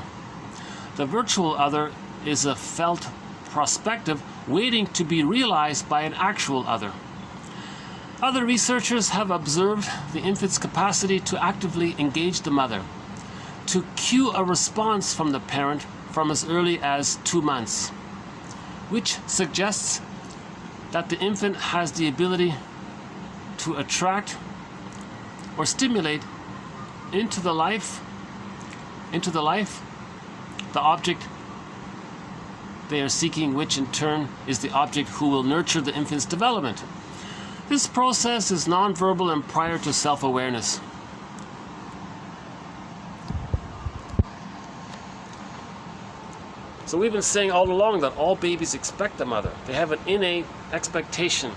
The virtual other is a felt prospective waiting to be realized by an actual other. Other researchers have observed the infant's capacity to actively engage the mother, to cue a response from the parent from as early as 2 months, which suggests that the infant has the ability to attract or stimulate into the life, the object they are seeking, which in turn is the object who will nurture the infant's development. This process is nonverbal and prior to self-awareness. So we've been saying all along that all babies expect a mother. They have an innate expectation,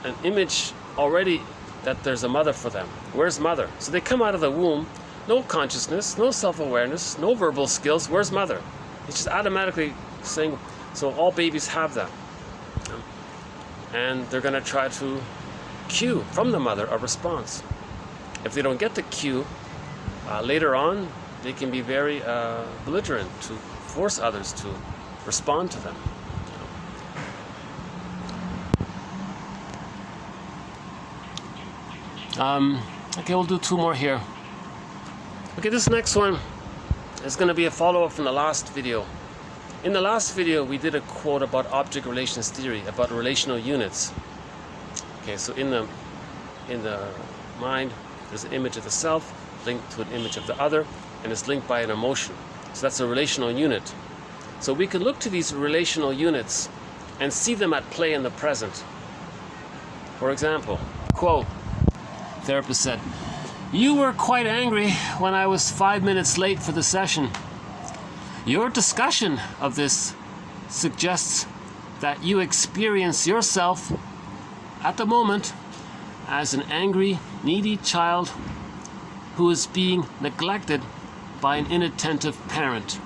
an image already that there's a mother for them. Where's mother? So they come out of the womb, no consciousness, no self-awareness, no verbal skills. Where's mother? It's just automatically saying, so all babies have that. And they're going to try to cue from the mother a response. If they don't get the cue, later on, they can be very belligerent to force others to respond to them. Okay, we'll do 2 more here. Okay, this next one is going to be a follow-up from the last video. In the last video, we did a quote about object relations theory, about relational units. Okay, so in the mind, there's an image of the self linked to an image of the other, and it's linked by an emotion. So that's a relational unit. So we can look to these relational units and see them at play in the present. For example, quote, therapist said, "You were quite angry when I was 5 minutes late for the session. Your discussion of this suggests that you experience yourself at the moment as an angry, needy child who is being neglected by an inattentive parent."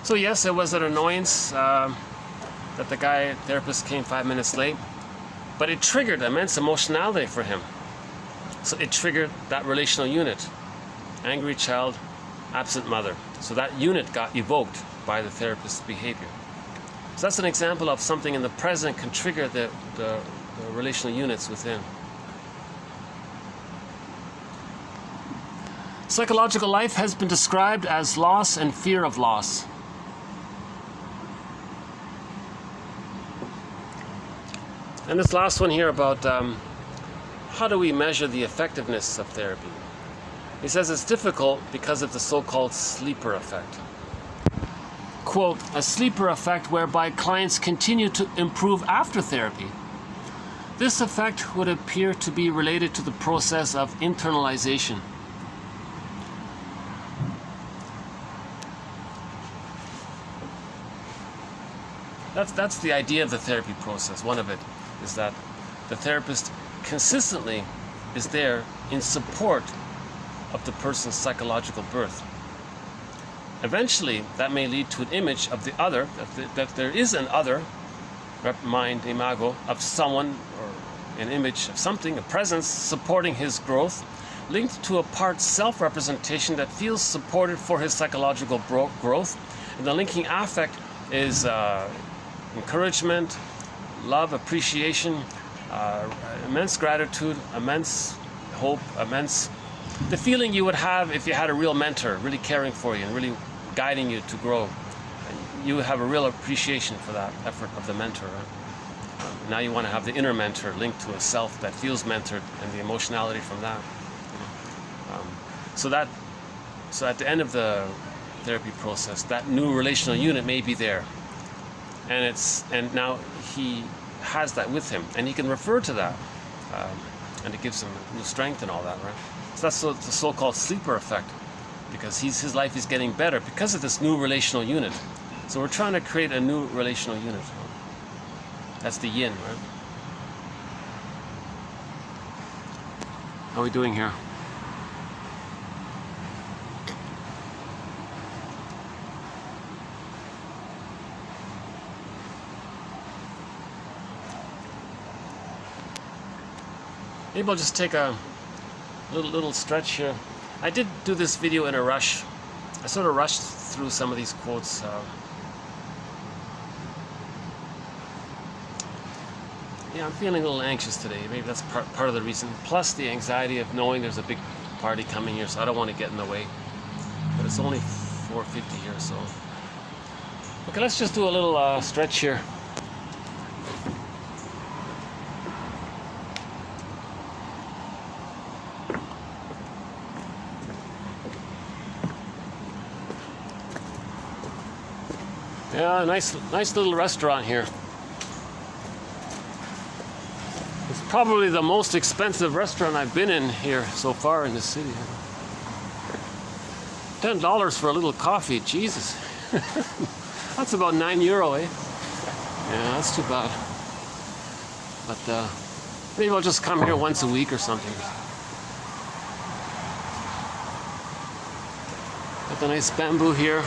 So yes, it was an annoyance that the therapist came 5 minutes late, but it triggered immense emotionality for him. So it triggered that relational unit. Angry child, absent mother. So that unit got evoked by the therapist's behavior. So that's an example of something in the present can trigger the relational units within. Psychological life has been described as loss and fear of loss. And this last one here about how do we measure the effectiveness of therapy? He says it's difficult because of the so-called sleeper effect. Quote, "A sleeper effect whereby clients continue to improve after therapy. This effect would appear to be related to the process of internalization." That's the idea of the therapy process. One of it is that the therapist consistently is there in support of the person's psychological birth. Eventually, that may lead to an image of the other, that there is an other, mind, imago, of someone, or an image of something, a presence supporting his growth, linked to a part self-representation that feels supported for his psychological growth. And the linking affect is encouragement, love, appreciation, immense gratitude, immense hope, immense... the feeling you would have if you had a real mentor really caring for you and really guiding you to grow. And you would have a real appreciation for that effort of the mentor. Right? Now you want to have the inner mentor linked to a self that feels mentored and the emotionality from that. So at the end of the therapy process, that new relational unit may be there. And now he has that with him, and he can refer to that, and it gives him new strength and all that, right? So that's the so-called sleeper effect, because his life is getting better because of this new relational unit. So we're trying to create a new relational unit. That's the yin, right? How are we doing here? maybe I'll just take a little stretch here. I did do this video in a rush. I sort of rushed through some of these quotes. Yeah, I'm feeling a little anxious today. Maybe that's part of the reason. Plus the anxiety of knowing there's a big party coming here, so I don't want to get in the way. But it's only 4:50 here, so. Okay, let's just do a little stretch here. Yeah, nice little restaurant here. It's probably the most expensive restaurant I've been in here so far in the city. $10 for a little coffee, Jesus. That's about €9, eh? Yeah, that's too bad. But maybe I'll just come here once a week or something. Got the nice bamboo here.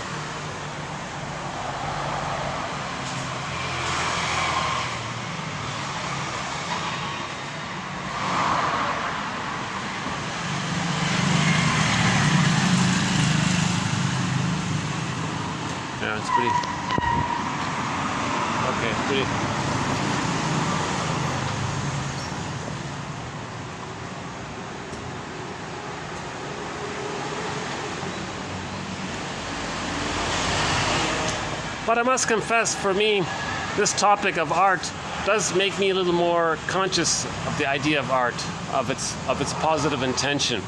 Yeah, it's pretty. Okay, pretty. But I must confess, for me, this topic of art does make me a little more conscious of the idea of art, of its positive intention,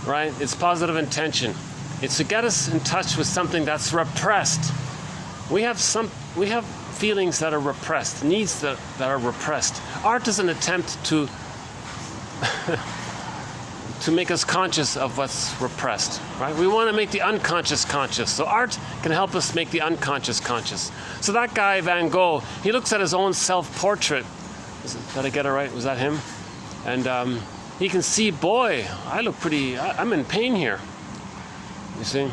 right? Its positive intention. It's to get us in touch with something that's repressed. We have feelings that are repressed, needs that are repressed. Art is an attempt to to make us conscious of what's repressed, right? We want to make the unconscious conscious. So art can help us make the unconscious conscious. So that guy, Van Gogh, he looks at his own self-portrait. Did I get it right? Was that him? And he can see, boy, I'm in pain here. You see?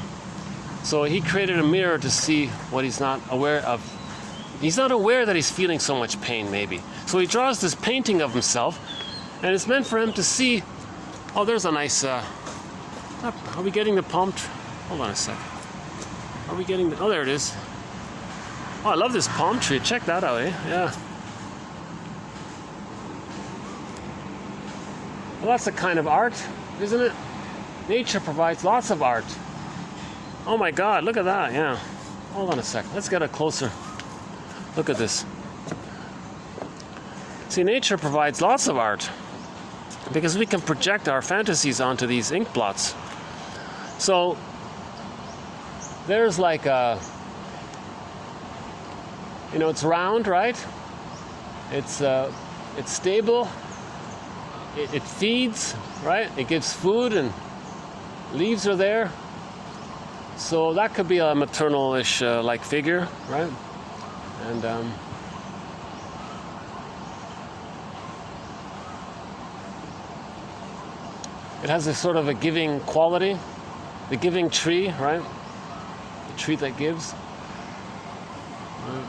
So he created a mirror to see what he's not aware of. He's not aware that he's feeling so much pain, maybe. So he draws this painting of himself, and it's meant for him to see. Oh, there's a nice. Are we getting the palm tree? Hold on a second. Are we getting the? Oh, there it is. Oh, I love this palm tree. Check that out, eh? Yeah. Well, that's a kind of art, isn't it? Nature provides lots of art. Oh my God, look at that, yeah. Hold on a sec, let's get a closer look at this. See, nature provides lots of art because we can project our fantasies onto these ink blots. So, there's like a, it's round, right? It's stable, it feeds, right? It gives food and leaves are there. So that could be a maternal-ish like figure, right? And it has a sort of a giving quality, the giving tree, right? The tree that gives. Right.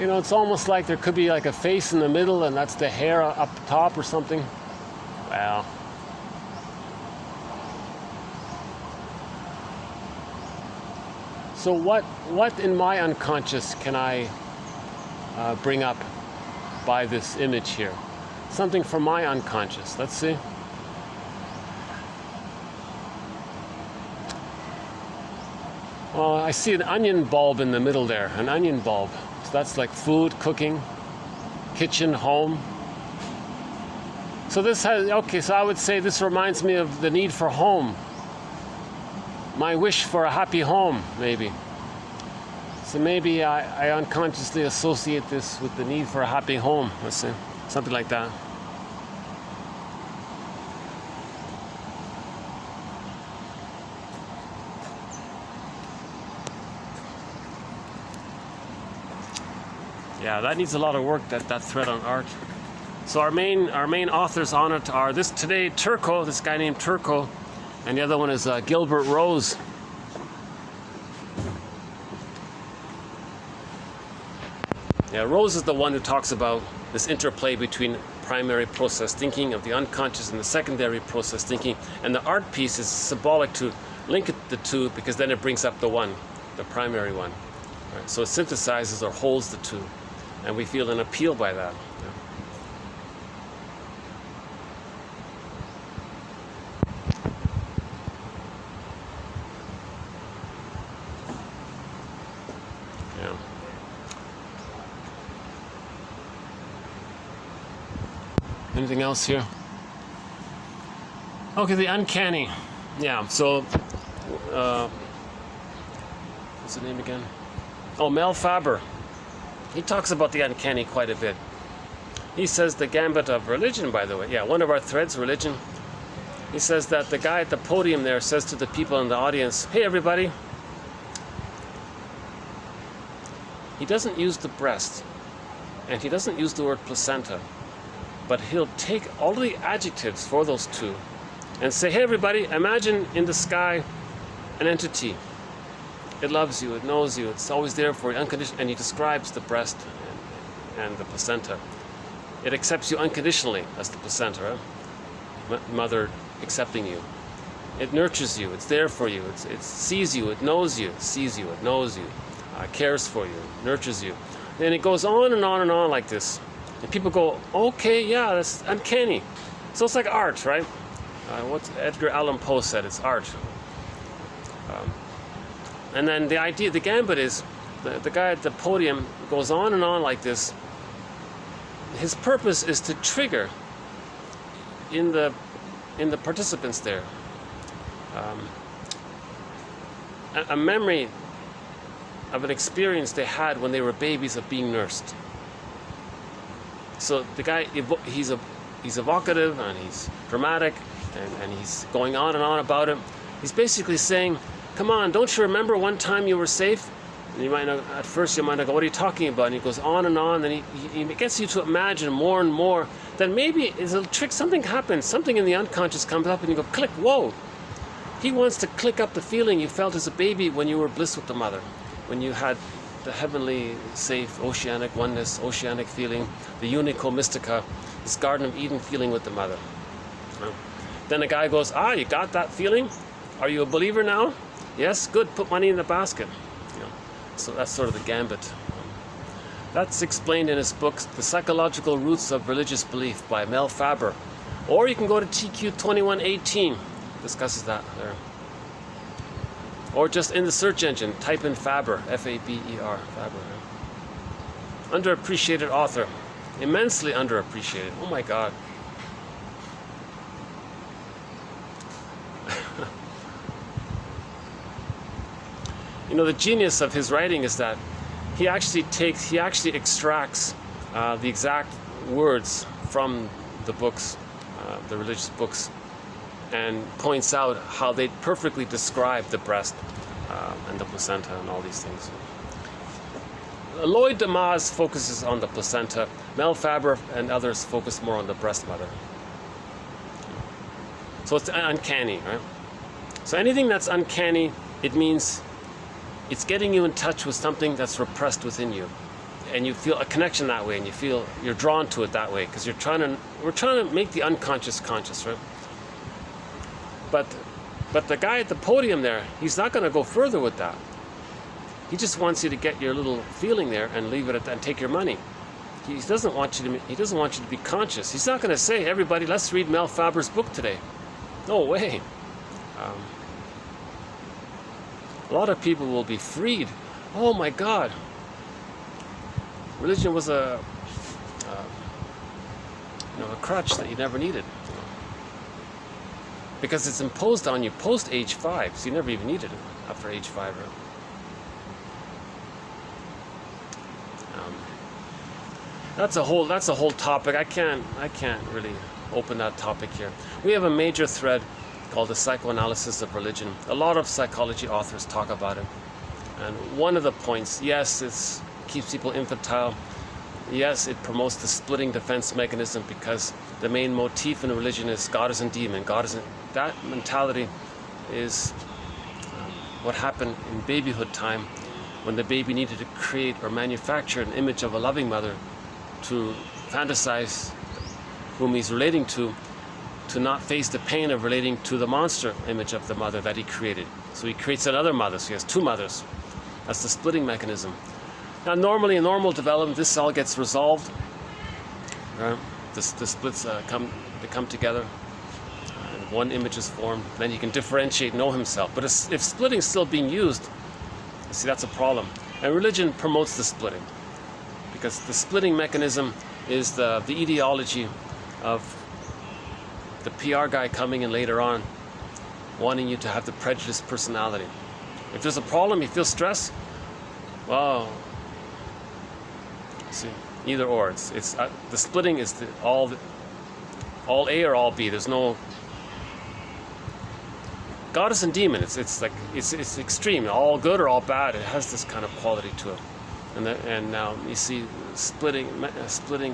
It's almost like there could be like a face in the middle and that's the hair up top or something. Wow. So what in my unconscious can I bring up by this image here? Something from my unconscious. Let's see. Well, I see an onion bulb in the middle there, an onion bulb. So that's like food, cooking, kitchen, home. So this has, okay, so I would say this reminds me of the need for home. My wish for a happy home, maybe. So maybe I unconsciously associate this with the need for a happy home, let's say, something like that. Yeah, that needs a lot of work, that thread on art. So our main authors on it are this guy named Turco, and the other one is Gilbert Rose. Yeah, Rose is the one who talks about this interplay between primary process thinking of the unconscious and the secondary process thinking, and the art piece is symbolic to link the two, because then it brings up the one, the primary one. Right? So it synthesizes or holds the two, and we feel an appeal by that. Yeah. Anything else here? Okay, the uncanny. Yeah, so, what's the name again? Oh, Mel Faber. He talks about the uncanny quite a bit. He says the gambit of religion, by the way. Yeah, one of our threads, religion. He says that the guy at the podium there says to the people in the audience, hey, everybody. He doesn't use the breast, and he doesn't use the word placenta, but he'll take all the adjectives for those two and say, hey, everybody, imagine in the sky an entity. It loves you, it knows you, it's always there for you, unconditional, and he describes the breast and the placenta. It accepts you unconditionally as the placenta, right? Mother accepting you. It nurtures you, it's there for you, it sees you, it knows you, sees you, it knows you, cares for you, nurtures you. And it goes on and on and on like this. And people go, okay, yeah, that's uncanny. So it's like art, right? What Edgar Allan Poe said, it's art. And then the idea, the gambit is, the guy at the podium goes on and on like this. His purpose is to trigger in the participants there a memory of an experience they had when they were babies of being nursed. So the guy, he's evocative and he's dramatic and he's going on and on about it. He's basically saying, come on, don't you remember one time you were safe? And you might not, at first you might not go, what are you talking about? And he goes on and on, and he gets you to imagine more and more. Then maybe it's a trick, something happens, something in the unconscious comes up and you go, click, whoa. He wants to click up the feeling you felt as a baby when you were bliss with the mother, when you had the heavenly, safe, oceanic oneness, oceanic feeling, the unico mystica, this Garden of Eden feeling with the mother. Then the guy goes, you got that feeling? Are you a believer now? Yes, good, put money in the basket. So that's sort of the gambit. That's explained in his book, The Psychological Roots of Religious Belief by Mel Faber. Or you can go to TQ 2118, discusses that there. Or just in the search engine, type in Faber, F-A-B-E-R, Faber. Underappreciated author, immensely underappreciated, oh my God. You know, the genius of his writing is that he actually extracts the exact words from the books, the religious books, and points out how they perfectly describe the breast and the placenta and all these things. Lloyd Demas focuses on the placenta. Mel Faber and others focus more on the breast mother. So it's uncanny, right? So anything that's uncanny, it means it's getting you in touch with something that's repressed within you, and you feel a connection that way, and you feel you're drawn to it that way because we're trying to make the unconscious conscious, right? But the guy at the podium there, he's not going to go further with that. He just wants you to get your little feeling there and leave it at that and take your money. He doesn't want you to be conscious. He's not going to say, everybody, let's read Mel Faber's book today. No way. A lot of people will be freed. Oh my God. Religion was a crutch that you never needed. Because it's imposed on you post age 5, so you never even needed it after age 5. Right? That's a whole topic. I can't really open that topic here. We have a major thread called the Psychoanalysts of Religion. A lot of psychology authors talk about it. And one of the points, yes, it keeps people infantile. Yes, it promotes the splitting defense mechanism because the main motif in religion is God is a demon. That mentality is what happened in babyhood time when the baby needed to create or manufacture an image of a loving mother to fantasize whom he's relating to not face the pain of relating to the monster image of the mother that he created. So he creates another mother, so he has two mothers. That's the splitting mechanism. Now normally in normal development this all gets resolved. Right? The splits come together, and one image is formed. Then he can differentiate, know himself. But if splitting is still being used, see, that's a problem. And religion promotes the splitting, because the splitting mechanism is the ideology of the PR guy coming in later on, wanting you to have the prejudiced personality. If there's a problem, you feel stress, well, see, either or. It's the splitting is all A or all B. There's no goddess and demon. It's extreme, all good or all bad. It has this kind of quality to it. And now you see, splitting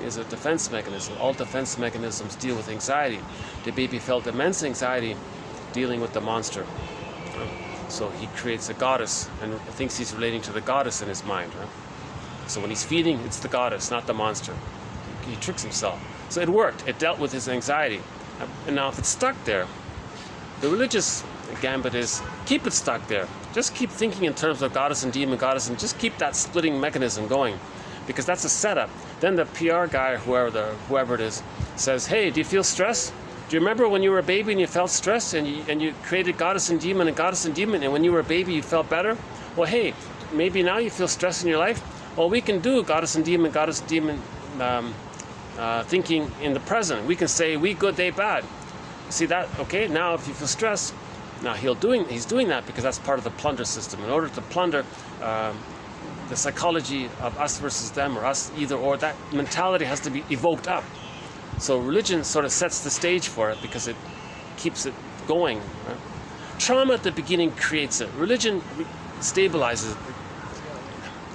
is a defense mechanism. All defense mechanisms deal with anxiety. The baby felt immense anxiety dealing with the monster. So he creates a goddess and thinks he's relating to the goddess in his mind. Right? So when he's feeding, it's the goddess, not the monster. He tricks himself. So it worked. It dealt with his anxiety. And now if it's stuck there, the religious gambit is keep it stuck there. Just keep thinking in terms of goddess and demon, goddess, and just keep that splitting mechanism going, because that's a setup. Then the PR guy, whoever it is, says, hey, do you feel stress? Do you remember when you were a baby and you felt stress and you created goddess and demon, and when you were a baby you felt better? Well, hey, maybe now you feel stress in your life. Well, we can do goddess and demon thinking in the present. We can say we good, they bad. See that? Okay, now if you feel stress, now he's doing that because that's part of the plunder system. In order to plunder the psychology of us versus them, or us either or, that mentality has to be evoked up. So religion sort of sets the stage for it because it keeps it going. Right? Trauma at the beginning creates it. Religion stabilizes it.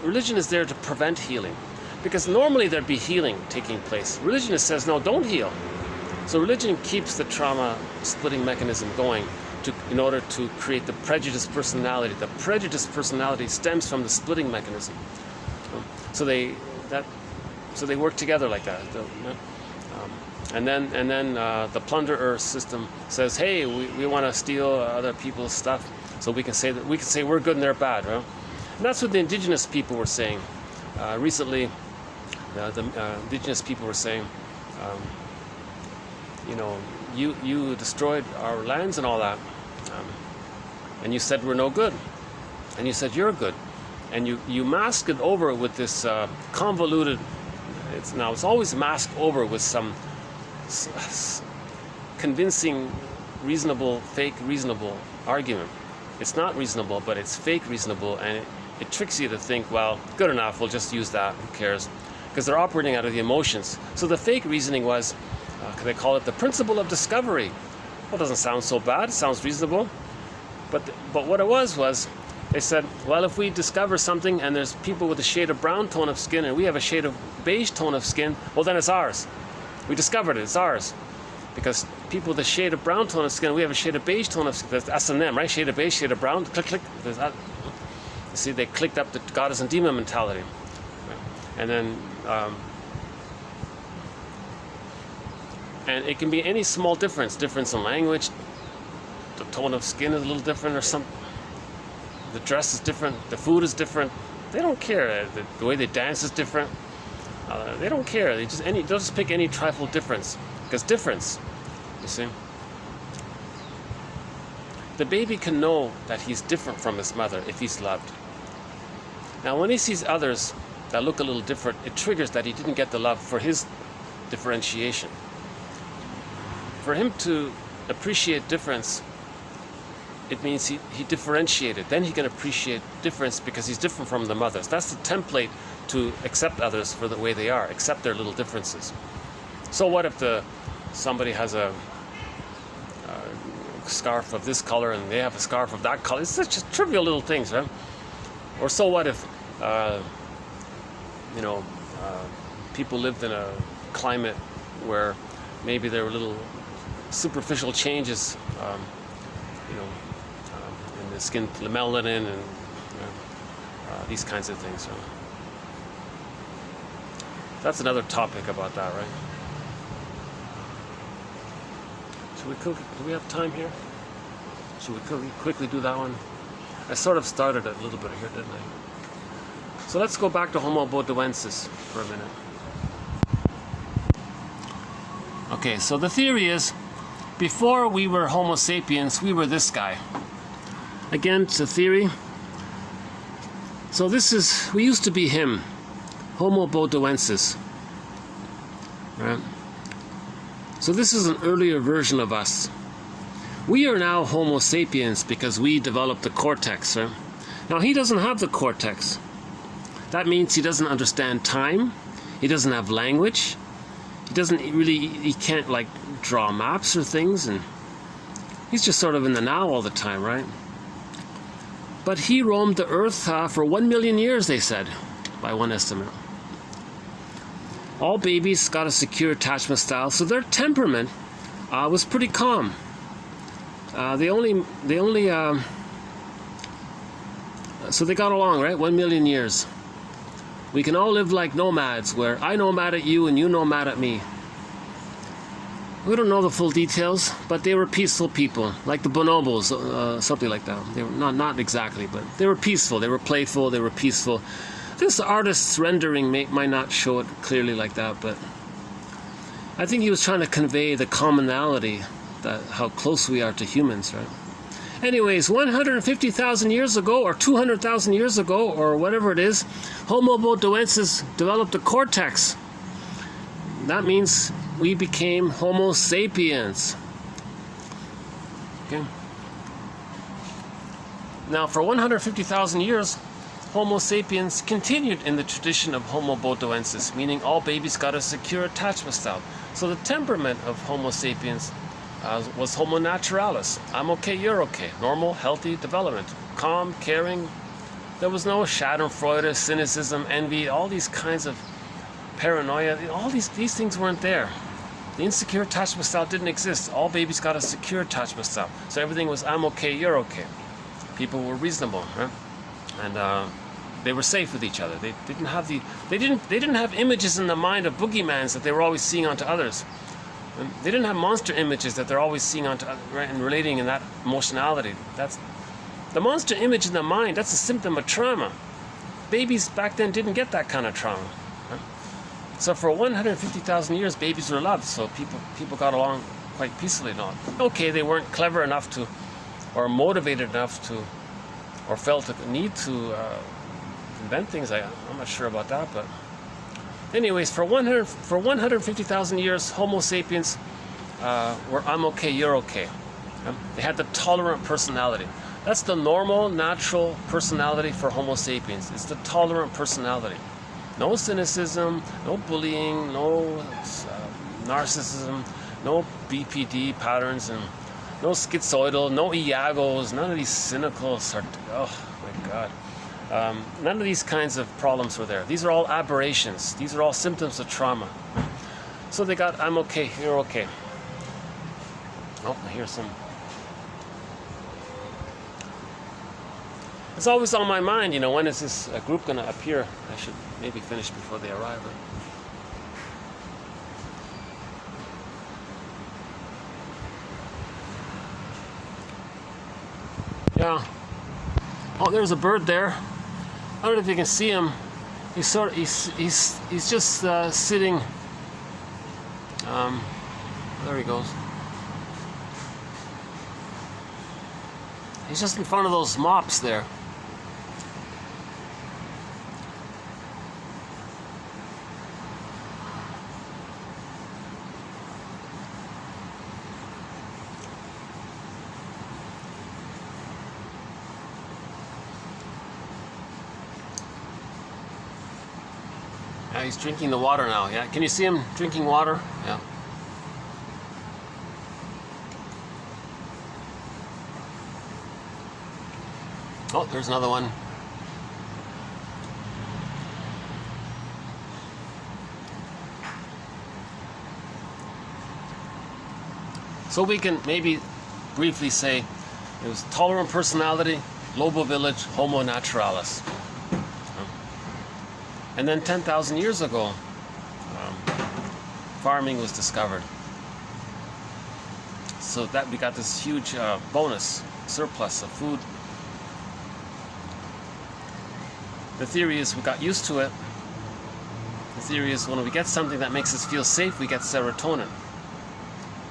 Religion is there to prevent healing, because normally there'd be healing taking place. Religion says, no, don't heal. So religion keeps the trauma splitting mechanism going in order to create the prejudiced personality. The prejudiced personality stems from the splitting mechanism. So they work together like that. And then the plunderer system says, hey, we want to steal other people's stuff, so we can say we're good and they're bad, right? And that's what the indigenous people were saying. Recently, the indigenous people were saying, you destroyed our lands and all that, and you said we're no good, and you said you're good, and you masked it over with this convoluted. It's always masked over with some convincing, reasonable, fake reasonable argument. It's not reasonable, but it's fake reasonable, and it tricks you to think, well, good enough, we'll just use that, who cares? Because they're operating out of the emotions. So the fake reasoning was, they call it the principle of discovery. Well, it doesn't sound so bad, it sounds reasonable. But what it was they said, well, if we discover something and there's people with a shade of brown tone of skin and we have a shade of beige tone of skin, well, then it's ours. We discovered it, it's ours. Because people with a shade of brown tone of skin, we have a shade of beige tone of skin. That's S&M, right? Shade of beige, shade of brown, click, click. There's that. You see, they clicked up the goddess and demon mentality. Right? And then, and it can be any small difference in language, the tone of skin is a little different or something. The dress is different, the food is different. They don't care. The way they dance is different. They don't care. They'll just pick any trifle difference. Because difference, you see. The baby can know that he's different from his mother if he's loved. Now when he sees others that look a little different, it triggers that he didn't get the love for his differentiation. For him to appreciate difference, it means he differentiated. Then he can appreciate difference because he's different from the mothers. That's the template to accept others for the way they are, accept their little differences. So what if somebody has a scarf of this color and they have a scarf of that color? It's such just trivial little things, right? Or so what if people lived in a climate where maybe there were little superficial changes, in the skin, the melanin, and these kinds of things. Right? That's another topic about that, right? Do we have time here? Should we quickly do that one? I sort of started it a little bit here, didn't I? So let's go back to Homo bodoensis for a minute. Okay, so the theory is, before we were Homo sapiens, we were this guy. Again, it's a theory. So we used to be him, Homo bodoensis. Right? So this is an earlier version of us. We are now Homo sapiens because we developed the cortex. Right? Now he doesn't have the cortex. That means he doesn't understand time. He doesn't have language. He can't like draw maps or things, and he's just sort of in the now all the time, right? But he roamed the earth for 1 million years, they said, by one estimate. All babies got a secure attachment style, so their temperament was pretty calm. So they got along, right? 1 million years. We can all live like nomads, where I nomad at you and you nomad at me. We don't know the full details, but they were peaceful people, like the bonobos, something like that. They were not exactly, but they were peaceful. They were playful. They were peaceful. This artist's rendering might not show it clearly like that, but I think he was trying to convey the commonality, that how close we are to humans, right? Anyways, 150,000 years ago, or 200,000 years ago, or whatever it is, Homo bodoensis developed a cortex. That means we became Homo sapiens. Okay. Now, for 150,000 years, Homo sapiens continued in the tradition of Homo bodoensis, meaning all babies got a secure attachment style. So the temperament of Homo sapiens was Homo naturalis. I'm okay, you're okay. Normal, healthy development. Calm, caring. There was no schadenfreude, cynicism, envy, all these kinds of paranoia. All these things weren't there. The insecure attachment style didn't exist. All babies got a secure attachment style. So everything was I'm okay, you're okay. People were reasonable, right? And they were safe with each other. They didn't have images in the mind of boogeymans that they were always seeing onto others. They didn't have monster images that they're always seeing onto, right, and relating in that emotionality. That's the monster image in the mind. That's a symptom of trauma. Babies back then didn't get that kind of trauma. Right? So for 150,000 years, babies were loved. So people got along quite peacefully. Not okay. They weren't clever enough to, or motivated enough to, or felt a need to invent things. I'm not sure about that, but. Anyways, for 150,000 years, Homo sapiens were I'm okay, you're okay. They had the tolerant personality. That's the normal, natural personality for Homo sapiens. It's the tolerant personality. No cynicism, no bullying, no narcissism, no BPD patterns, and no schizoidal, no Iagos, none of these cynical, oh my God. None of these kinds of problems were there. These are all aberrations. These are all symptoms of trauma. So they got, I'm okay, you're okay. Oh, I hear some. It's always on my mind, when is this group going to appear? I should maybe finish before they arrive. Yeah. Oh, there's a bird there. I don't know if you can see him. He's just sitting. There he goes. He's just in front of those mops there. Yeah, he's drinking the water now. Yeah, can you see him drinking water? Yeah. Oh, there's another one. So we can maybe briefly say it was tolerant personality, Lobo village, Homo naturalis. And then 10,000 years ago, farming was discovered. So that we got this huge bonus, surplus of food. The theory is we got used to it. The theory is when we get something that makes us feel safe, we get serotonin.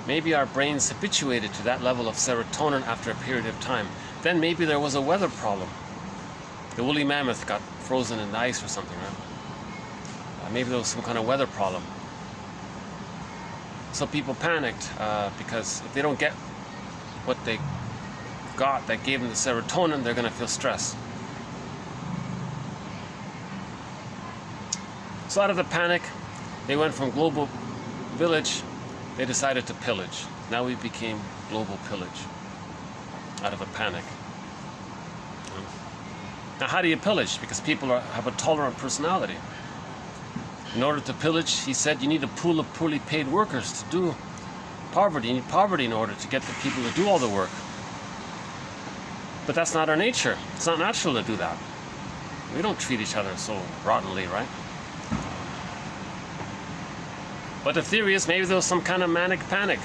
Maybe our brain's habituated to that level of serotonin after a period of time. Then maybe there was a weather problem. The woolly mammoth got frozen in the ice or something, right? Maybe there was some kind of weather problem. So people panicked because if they don't get what they got that gave them the serotonin, they're going to feel stress. So out of the panic, they went from global village, they decided to pillage. Now we became global pillage out of a panic. Now how do you pillage? Because people have a tolerant personality. In order to pillage, he said, you need a pool of poorly paid workers to do poverty. You need poverty in order to get the people to do all the work. But that's not our nature. It's not natural to do that. We don't treat each other so rottenly, right? But the theory is maybe there was some kind of manic panic.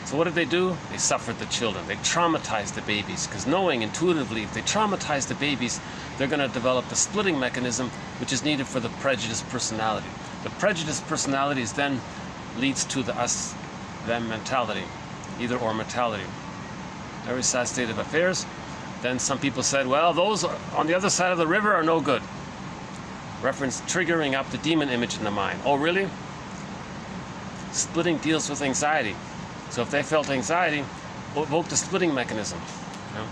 So what did they do? They suffered the children. They traumatized the babies, because knowing intuitively if they traumatize the babies, they're going to develop the splitting mechanism which is needed for the prejudiced personality. The prejudiced personality then leads to the us-them mentality, either or mentality. Very sad state of affairs. Then some people said, well, those on the other side of the river are no good. Reference triggering up the demon image in the mind. Oh, really? Splitting deals with anxiety. So if they felt anxiety, evoke the splitting mechanism. You know?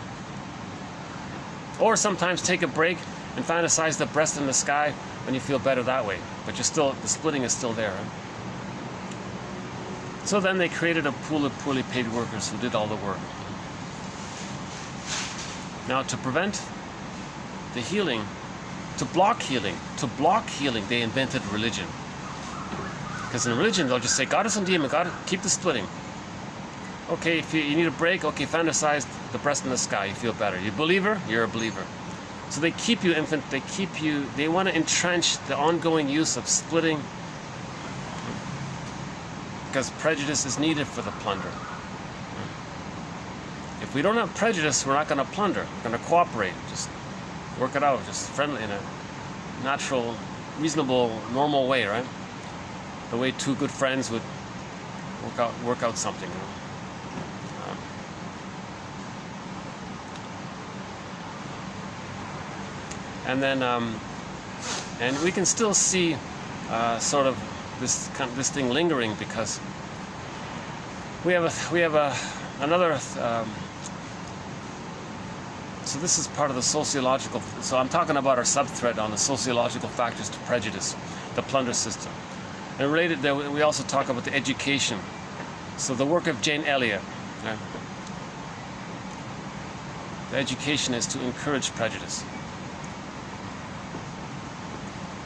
Or sometimes take a break and fantasize the breast in the sky when you feel better that way. But you're still, the splitting is still there. Right? So then they created a pool of poorly paid workers who did all the work. Now to prevent the healing, to block healing, they invented religion. Because in religion, they'll just say, goddess and demon, God, keep the splitting. Okay, if you need a break, okay, fantasize the breast in the sky, you feel better. You're a believer, you're a believer. So they keep you infant, they want to entrench the ongoing use of splitting because prejudice is needed for the plunder. If we don't have prejudice, we're not going to plunder. We're going to cooperate, just work it out, just friendly, in a natural, reasonable, normal way, right? The way two good friends would work out something. You know? And then, and we can still see sort of this thing lingering because we have another. So this is part of the sociological. So I'm talking about our subthread on the sociological factors to prejudice, the plunder system. And related there, we also talk about the education. So the work of Jane Elliott. Okay? The education is to encourage prejudice.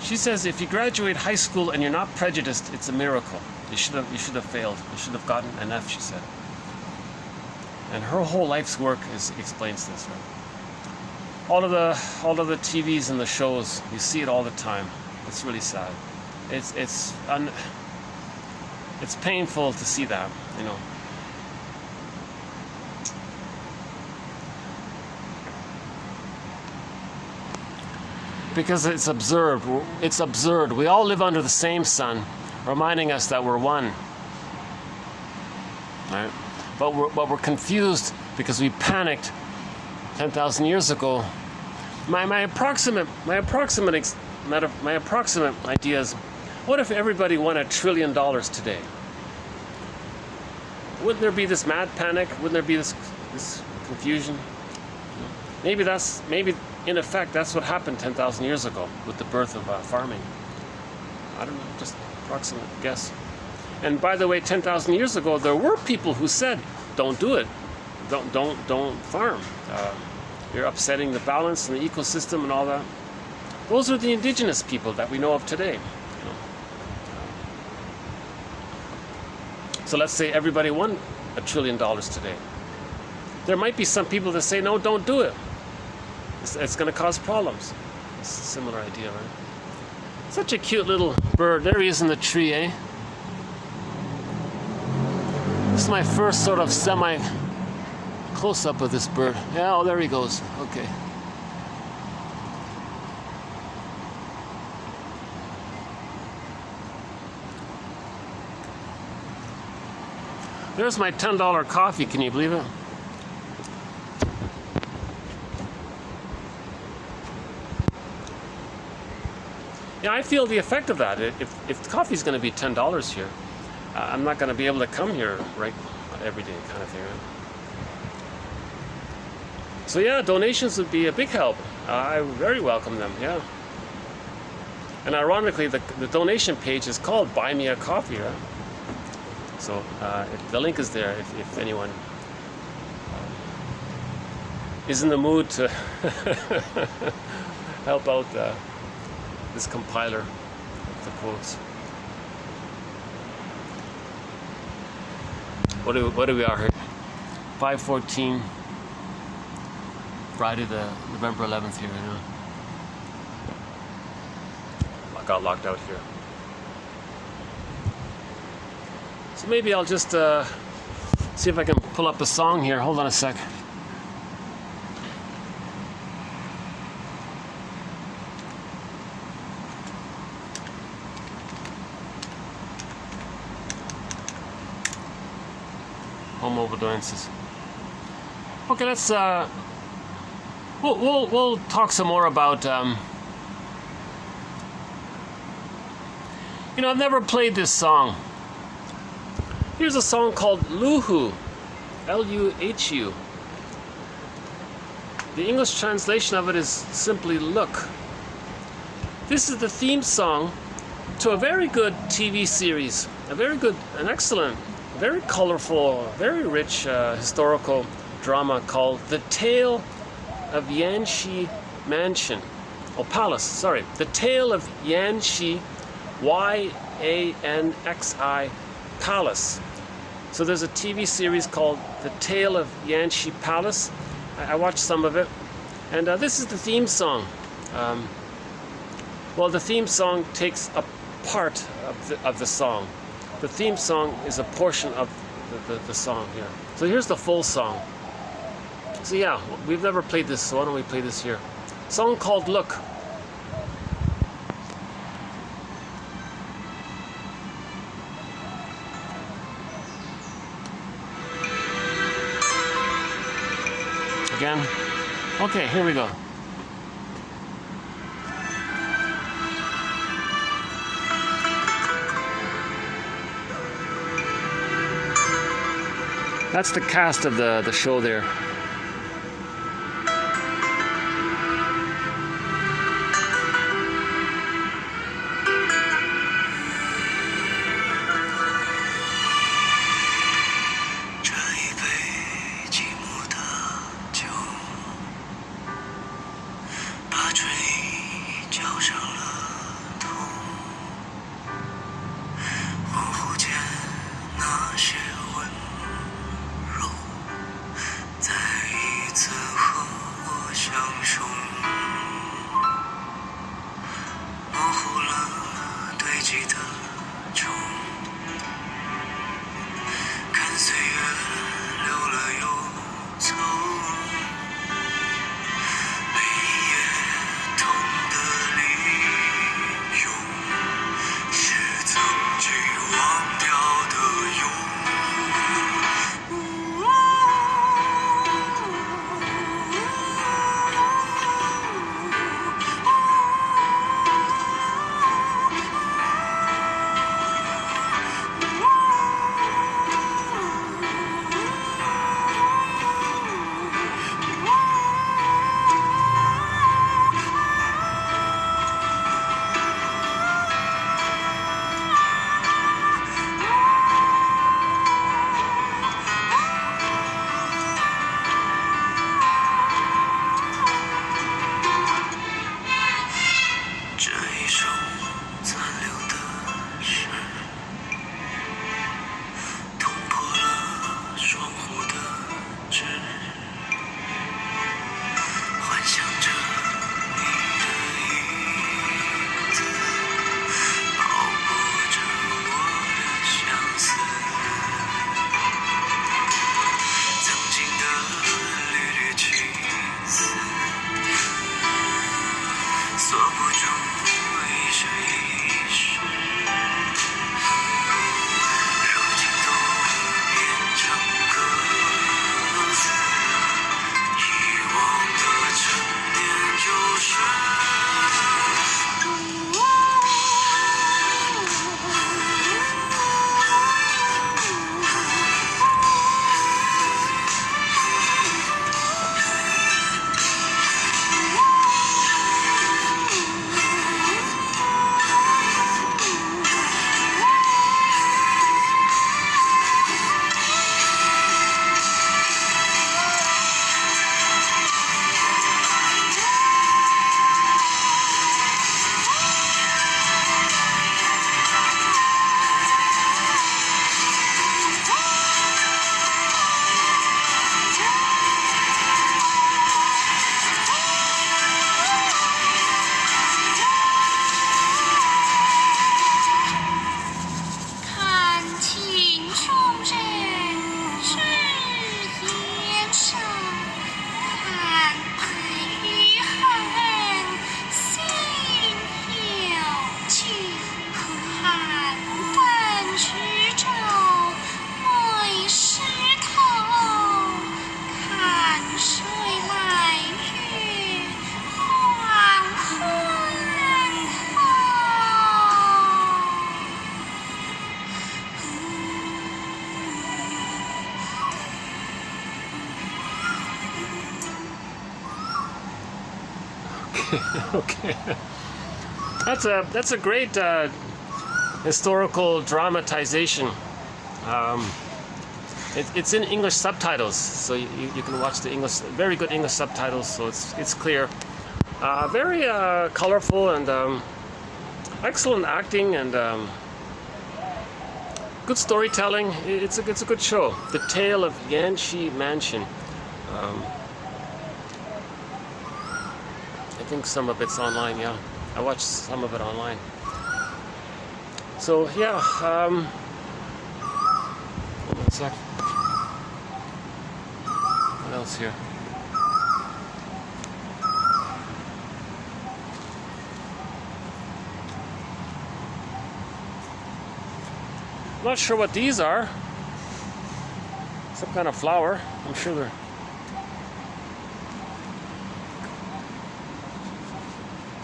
She says if you graduate high school and you're not prejudiced, it's a miracle. You should have failed. You should have gotten an F, she said. And her whole life's work explains this. Right? All of the TVs and the shows, you see it all the time. It's really sad. It's painful to see that, you know. Because it's absurd. It's absurd. We all live under the same sun, reminding us that we're one. Right? But we're confused because we panicked 10,000 years ago. My approximate idea is, what if everybody won $1 trillion today? Wouldn't there be this mad panic? Wouldn't there be this confusion? Maybe in effect that's what happened 10,000 years ago with the birth of farming. I don't know, just approximate guess. And by the way, 10,000 years ago there were people who said, "Don't do it. Don't farm. You're upsetting the balance in the ecosystem and all that." Those are the indigenous people that we know of today. You know. So let's say everybody won $1 trillion today. There might be some people that say, "No, don't do it. It's going to cause problems." It's a similar idea, right? Such a cute little bird. There he is in the tree, eh? This is my first sort of semi close-up of this bird. Yeah, oh, there he goes. Okay. There's my $10 coffee, can you believe it? Yeah, I feel the effect of that. If coffee's going to be $10 here, I'm not going to be able to come here right every day, kind of thing. Right? So yeah, donations would be a big help. I very welcome them. Yeah. And ironically, the donation page is called "Buy Me a Coffee." Right? So the link is there if anyone is in the mood to help out this compiler of the quotes. What do we are here? 5:14, Friday the November 11th here. You know? I got locked out here. So maybe I'll just see if I can pull up a song here. Hold on a sec. Home overdoses. Okay, let's we'll talk some more about you know, I've never played this song. Here's a song called Luhu, L-U-H-U. The English translation of it is simply look. This is the theme song to a very good TV series, an excellent, very colorful, very rich historical drama called The Tale of Yanxi Mansion. Oh, Palace, sorry. The Tale of Yanxi, Y-A-N-X-I, Palace. So there's a TV series called The Tale of Yanxi Palace. I watched some of it. And this is the theme song. Well, the theme song takes a part of the song. The theme song is a portion of the song here. So here's the full song. So yeah, we've never played this, so why don't we play this here? Song called Look. Again. Okay, here we go. That's the cast of the show there. Okay. That's a great historical dramatization. It's in English subtitles, so you can watch the English, very good English subtitles, so it's clear. Very colorful and excellent acting and good storytelling. It's a good show. The Tale of Yanshi Mansion. I think some of it's online. Yeah, I watched some of it online. So yeah. Hold on a sec. What else here? I'm not sure what these are. Some kind of flower. I'm sure they're...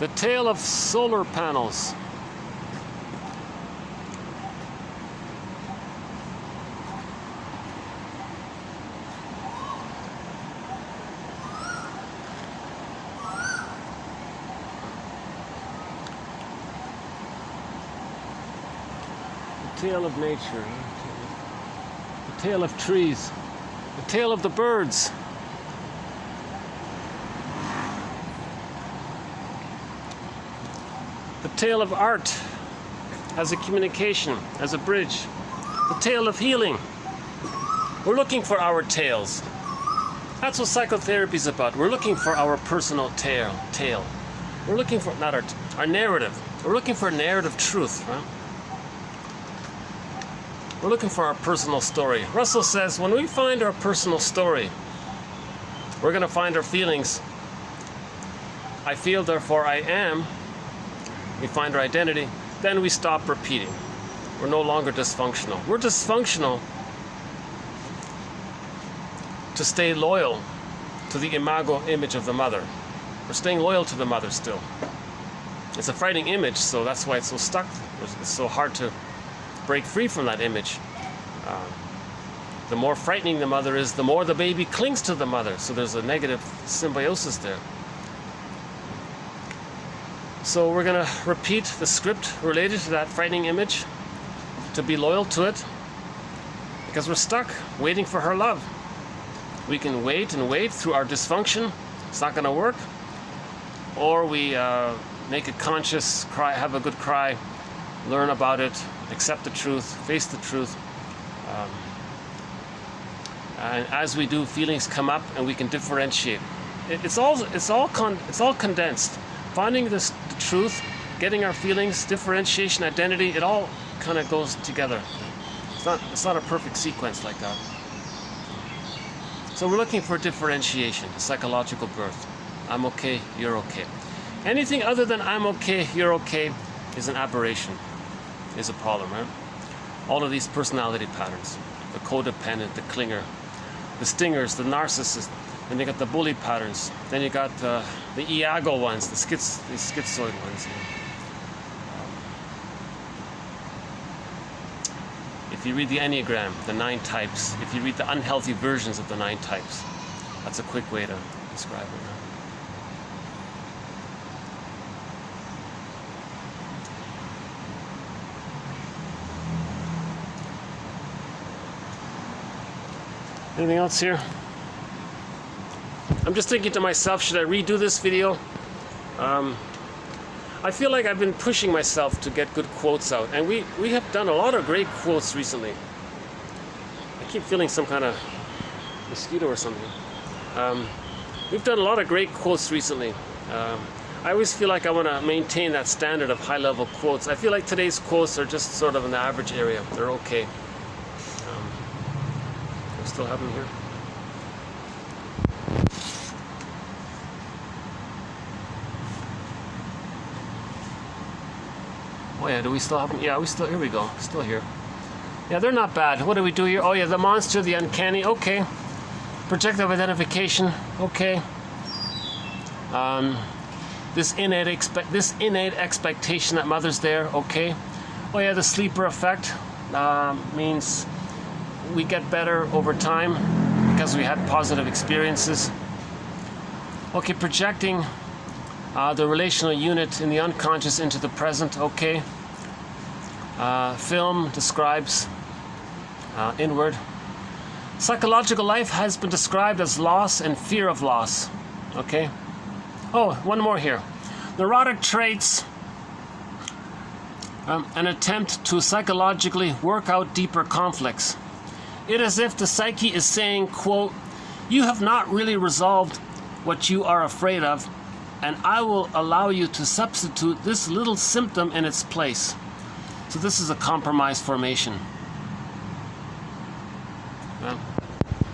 The Tale of Solar Panels. The Tale of Nature. The Tale of Trees. The Tale of the Birds. The Tale of Art as a communication, as a bridge. The Tale of Healing. We're looking for our tales. That's what psychotherapy is about. We're looking for our personal tale. We're looking for, not our narrative. We're looking for narrative truth, right? We're looking for our personal story. Russell says, when we find our personal story, we're going to find our feelings. I feel, therefore I am. We find our identity. Then we stop repeating. We're no longer dysfunctional. We're dysfunctional to stay loyal to the imago image of the mother. We're staying loyal to the mother still. It's a frightening image, so that's why it's so stuck. It's so hard to break free from that image. The more frightening the mother is, the more the baby clings to the mother. So there's a negative symbiosis there. So we're going to repeat the script related to that frightening image to be loyal to it because we're stuck waiting for her love. We can wait and wait through our dysfunction. It's not going to work. Or we make a conscious cry, have a good cry, learn about it, accept the truth, face the truth. And as we do, feelings come up and we can differentiate. It's all condensed. Finding the truth, getting our feelings, differentiation, identity, it all kind of goes together. It's not a perfect sequence like that. So we're looking for differentiation, psychological birth. I'm okay, you're okay. Anything other than I'm okay, you're okay is an aberration, is a problem, right? All of these personality patterns, the codependent, the clinger, the stingers, the narcissist, then you got the bully patterns, then you got the Iago ones, the schizoid ones. If you read the Enneagram, the 9 types, if you read the unhealthy versions of the 9 types, that's a quick way to describe it. Anything else here? I'm just thinking to myself, should I redo this video? I feel like I've been pushing myself to get good quotes out, and we have done a lot of great quotes recently. I keep feeling some kind of mosquito or something. We've done a lot of great quotes recently. I always feel like I want to maintain that standard of high-level quotes. I feel like today's quotes are just sort of in the average area. They're okay. We still have them here. Oh yeah, do we still have them? Yeah, here we go, still here. Yeah, they're not bad. What do we do here? Oh yeah, the monster, the uncanny, okay. Projective identification, okay. This innate expectation that mother's there, okay. Oh yeah, the sleeper effect means we get better over time because we had positive experiences. Okay, projecting The relational unit in the unconscious into the present, okay. Film describes inward. Psychological life has been described as loss and fear of loss, okay. Oh, one more here. Neurotic traits, an attempt to psychologically work out deeper conflicts. It is as if the psyche is saying, quote, "You have not really resolved what you are afraid of, and I will allow you to substitute this little symptom in its place." So this is a compromise formation. Yeah.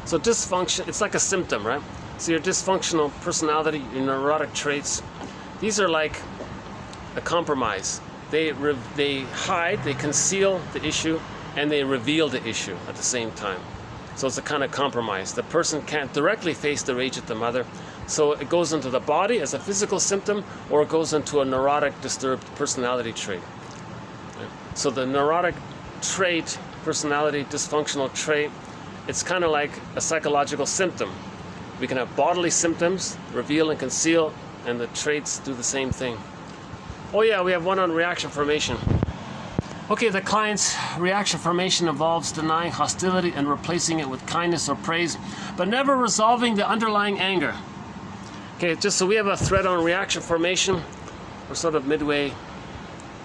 So dysfunction, it's like a symptom, right? So your dysfunctional personality, your neurotic traits, these are like a compromise. They hide, they conceal the issue, and they reveal the issue at the same time. So it's a kind of compromise. The person can't directly face the rage at the mother, so it goes into the body as a physical symptom, or it goes into a neurotic disturbed personality trait. So the neurotic trait, personality dysfunctional trait, it's kind of like a psychological symptom. We can have bodily symptoms, reveal and conceal, and the traits do the same thing. Oh yeah, we have one on reaction formation. Okay, the client's reaction formation involves denying hostility and replacing it with kindness or praise, but never resolving the underlying anger. Okay, just so we have a thread on reaction formation. We're sort of midway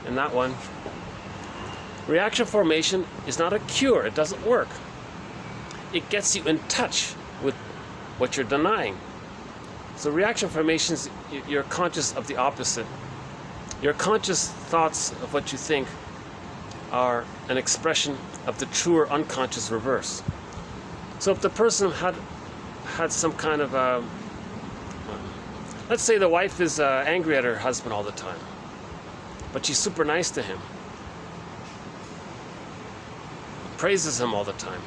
in that one. Reaction formation is not a cure. It doesn't work. It gets you in touch with what you're denying. So reaction formation is you're conscious of the opposite. Your conscious thoughts of what you think are an expression of the truer unconscious reverse. So if the person had some kind of let's say the wife is angry at her husband all the time, but she's super nice to him, praises him all the time,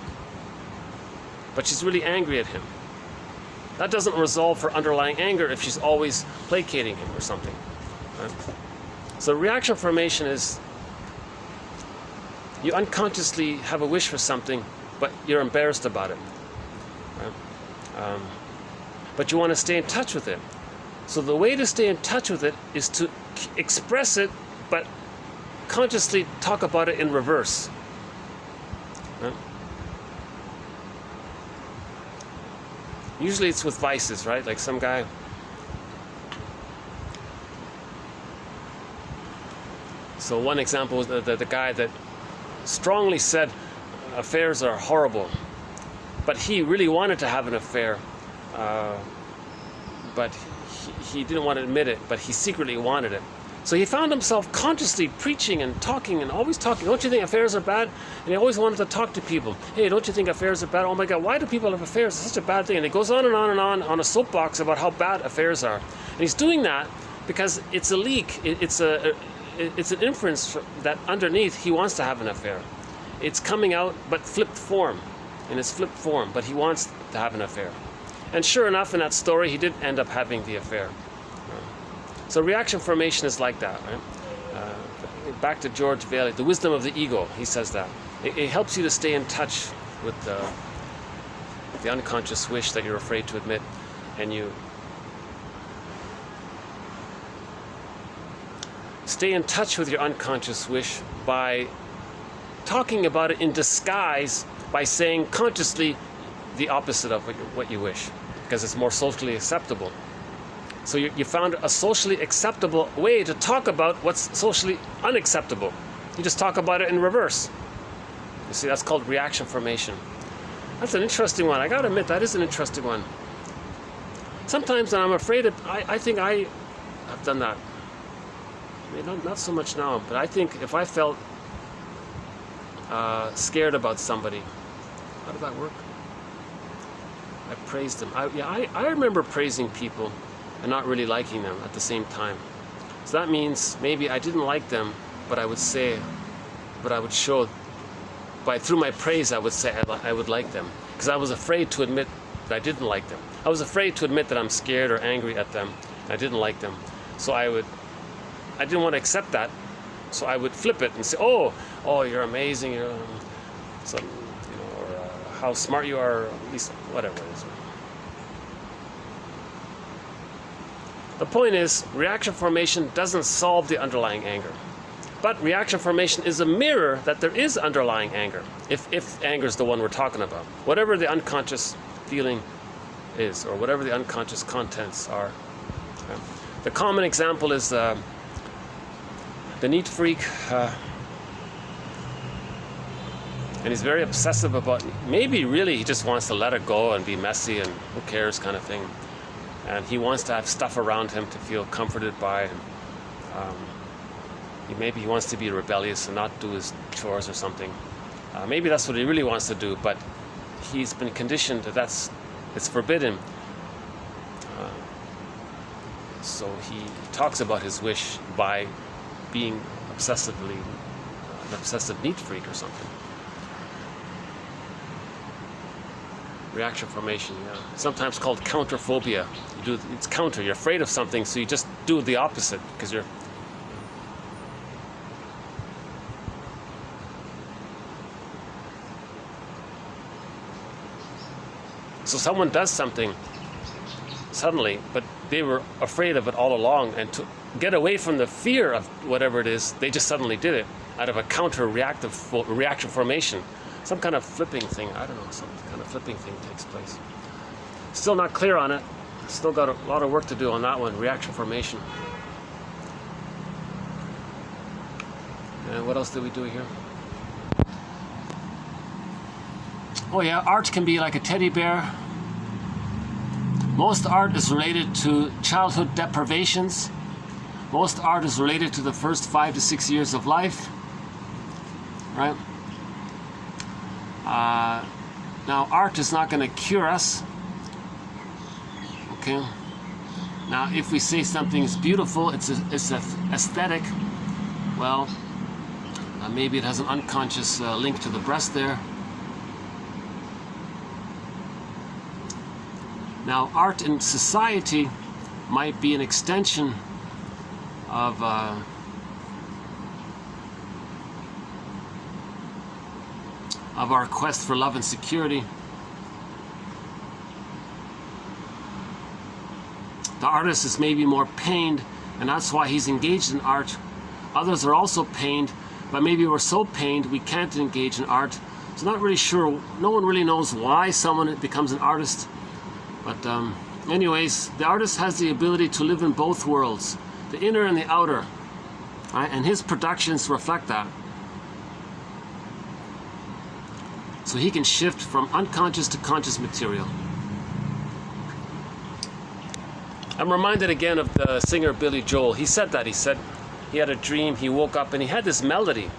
but she's really angry at him. That doesn't resolve her underlying anger if she's always placating him or something. Right? So reaction formation is you unconsciously have a wish for something, but you're embarrassed about it. Right? But you want to stay in touch with it. So the way to stay in touch with it is to express it, but consciously talk about it in reverse. Right? Usually it's with vices, right? Like some guy. So one example was the guy that strongly said affairs are horrible, but he really wanted to have an affair, but he didn't want to admit it, but he secretly wanted it. So he found himself consciously preaching and talking and always talking. Don't you think affairs are bad? And he always wanted to talk to people. Hey, don't you think affairs are bad? Oh my God, why do people have affairs? It's such a bad thing. And he goes on and on and on a soapbox about how bad affairs are. And he's doing that because it's a leak. It's an inference that underneath he wants to have an affair. It's coming out, but flipped form, in its flipped form, but he wants to have an affair. And sure enough, in that story, he did end up having the affair. So reaction formation is like that, right? Back to George Bailey, the wisdom of the ego, he says that. It helps you to stay in touch with the unconscious wish that you're afraid to admit, and you stay in touch with your unconscious wish by talking about it in disguise, by saying consciously the opposite of what you wish, because it's more socially acceptable. So you found a socially acceptable way to talk about what's socially unacceptable. You just talk about it in reverse. You see, that's called reaction formation. That's an interesting one. I gotta admit, that is an interesting one. Sometimes when I'm afraid I think I have done that. I mean, not so much now, but I think if I felt scared about somebody, how did that work? I praised them. I remember praising people and not really liking them at the same time. So that means maybe I didn't like them, but I would show, through my praise, I would say I would like them. Because I was afraid to admit that I didn't like them. I was afraid to admit that I'm scared or angry at them, and I didn't like them. So I didn't want to accept that, so I would flip it and say, oh, you're amazing, or how smart you are, at least whatever it is. The point is, reaction formation doesn't solve the underlying anger. But reaction formation is a mirror that there is underlying anger, if anger is the one we're talking about. Whatever the unconscious feeling is, or whatever the unconscious contents are. The common example is the neat freak, and he's very obsessive about, maybe really he just wants to let it go and be messy and who cares kind of thing. And he wants to have stuff around him to feel comforted by. Maybe he wants to be rebellious and not do his chores or something. Maybe that's what he really wants to do, but he's been conditioned that it's forbidden. So he talks about his wish by being obsessively an obsessive neat freak or something. Reaction formation, yeah. Sometimes called counterphobia. It's counter. You're afraid of something, so you just do the opposite because you're. So someone does something suddenly, but they were afraid of it all along, and to get away from the fear of whatever it is, they just suddenly did it out of a counter-reactive reaction formation. Some kind of flipping thing, I don't know, some kind of flipping thing takes place. Still not clear on it. Still got a lot of work to do on that one, reaction formation. And what else did we do here? Oh yeah, art can be like a teddy bear. Most art is related to childhood deprivations. Most art is related to the first 5 to 6 years of life, right? Now, art is not going to cure us, okay? Now, if we say something is beautiful, it's aesthetic, well, maybe it has an unconscious link to the breast there. Now, art in society might be an extension of our quest for love and security. The artist is maybe more pained, and that's why he's engaged in art. Others are also pained, but maybe we're so pained we can't engage in art. So not really sure, no one really knows why someone becomes an artist. But anyways, the artist has the ability to live in both worlds, the inner and the outer, right? And his productions reflect that. So he can shift from unconscious to conscious material. I'm reminded again of the singer Billy Joel. He said that. He said he had a dream, he woke up and he had this melody.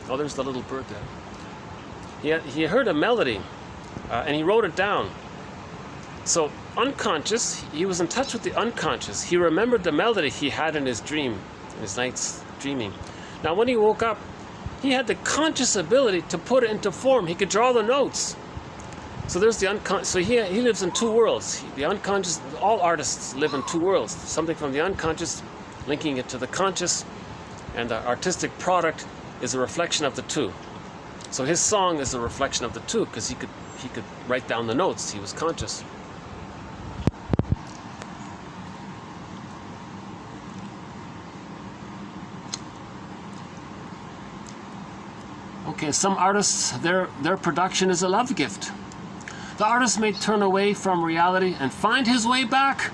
Oh, there's the little bird there. He heard a melody and he wrote it down. So unconscious, he was in touch with the unconscious. He remembered the melody he had in his dream, in his night's dreaming. Now when he woke up, he had the conscious ability to put it into form. He could draw the notes. So there's the unconscious. So he lives in two worlds. The unconscious, all artists live in two worlds. Something from the unconscious, linking it to the conscious, and the artistic product is a reflection of the two. So his song is a reflection of the two because he could write down the notes. He was conscious. Okay, some artists, their production is a love gift. The artist may turn away from reality and find his way back.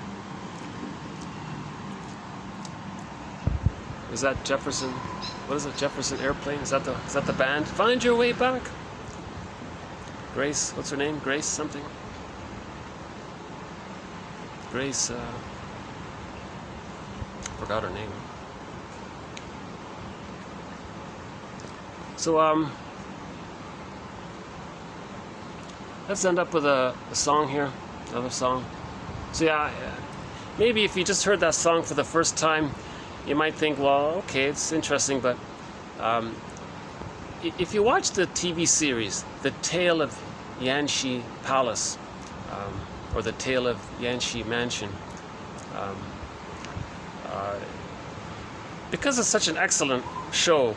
Is that Jefferson? What is it? Jefferson Airplane? Is that the band? Find your way back. Grace, what's her name? Grace something? Grace, forgot her name. So let's end up with a song here, another song. So yeah, maybe if you just heard that song for the first time, you might think, well, okay, it's interesting, but if you watch the TV series, The Tale of Yanxi Palace, or The Tale of Yanxi Mansion, because it's such an excellent show,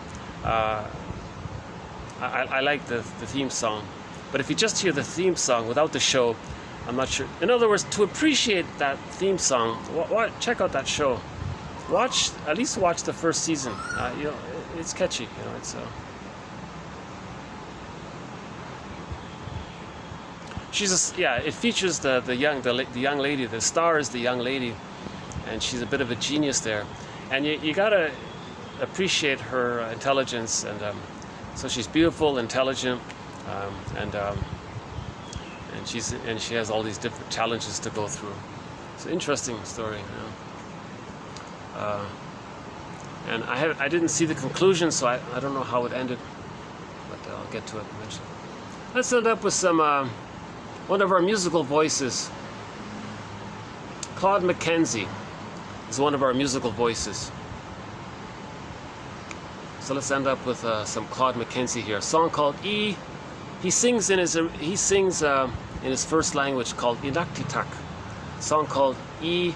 I like the theme song. But if you just hear the theme song without the show, I'm not sure. In other words, to appreciate that theme song, check out that show. At least watch the first season. You know, it's catchy. You know, it's. It features the young lady. The star is the young lady, and she's a bit of a genius there, and you gotta appreciate her intelligence, and so she's beautiful, intelligent, and she has all these different challenges to go through. It's an interesting story. You know? And I didn't see the conclusion, so I don't know how it ended, but I'll get to it eventually. Let's end up with some one of our musical voices. Claude McKenzie is one of our musical voices. So let's end up with some Claude McKenzie here. A song called E. He sings in his first language called Inuktitut. A song called E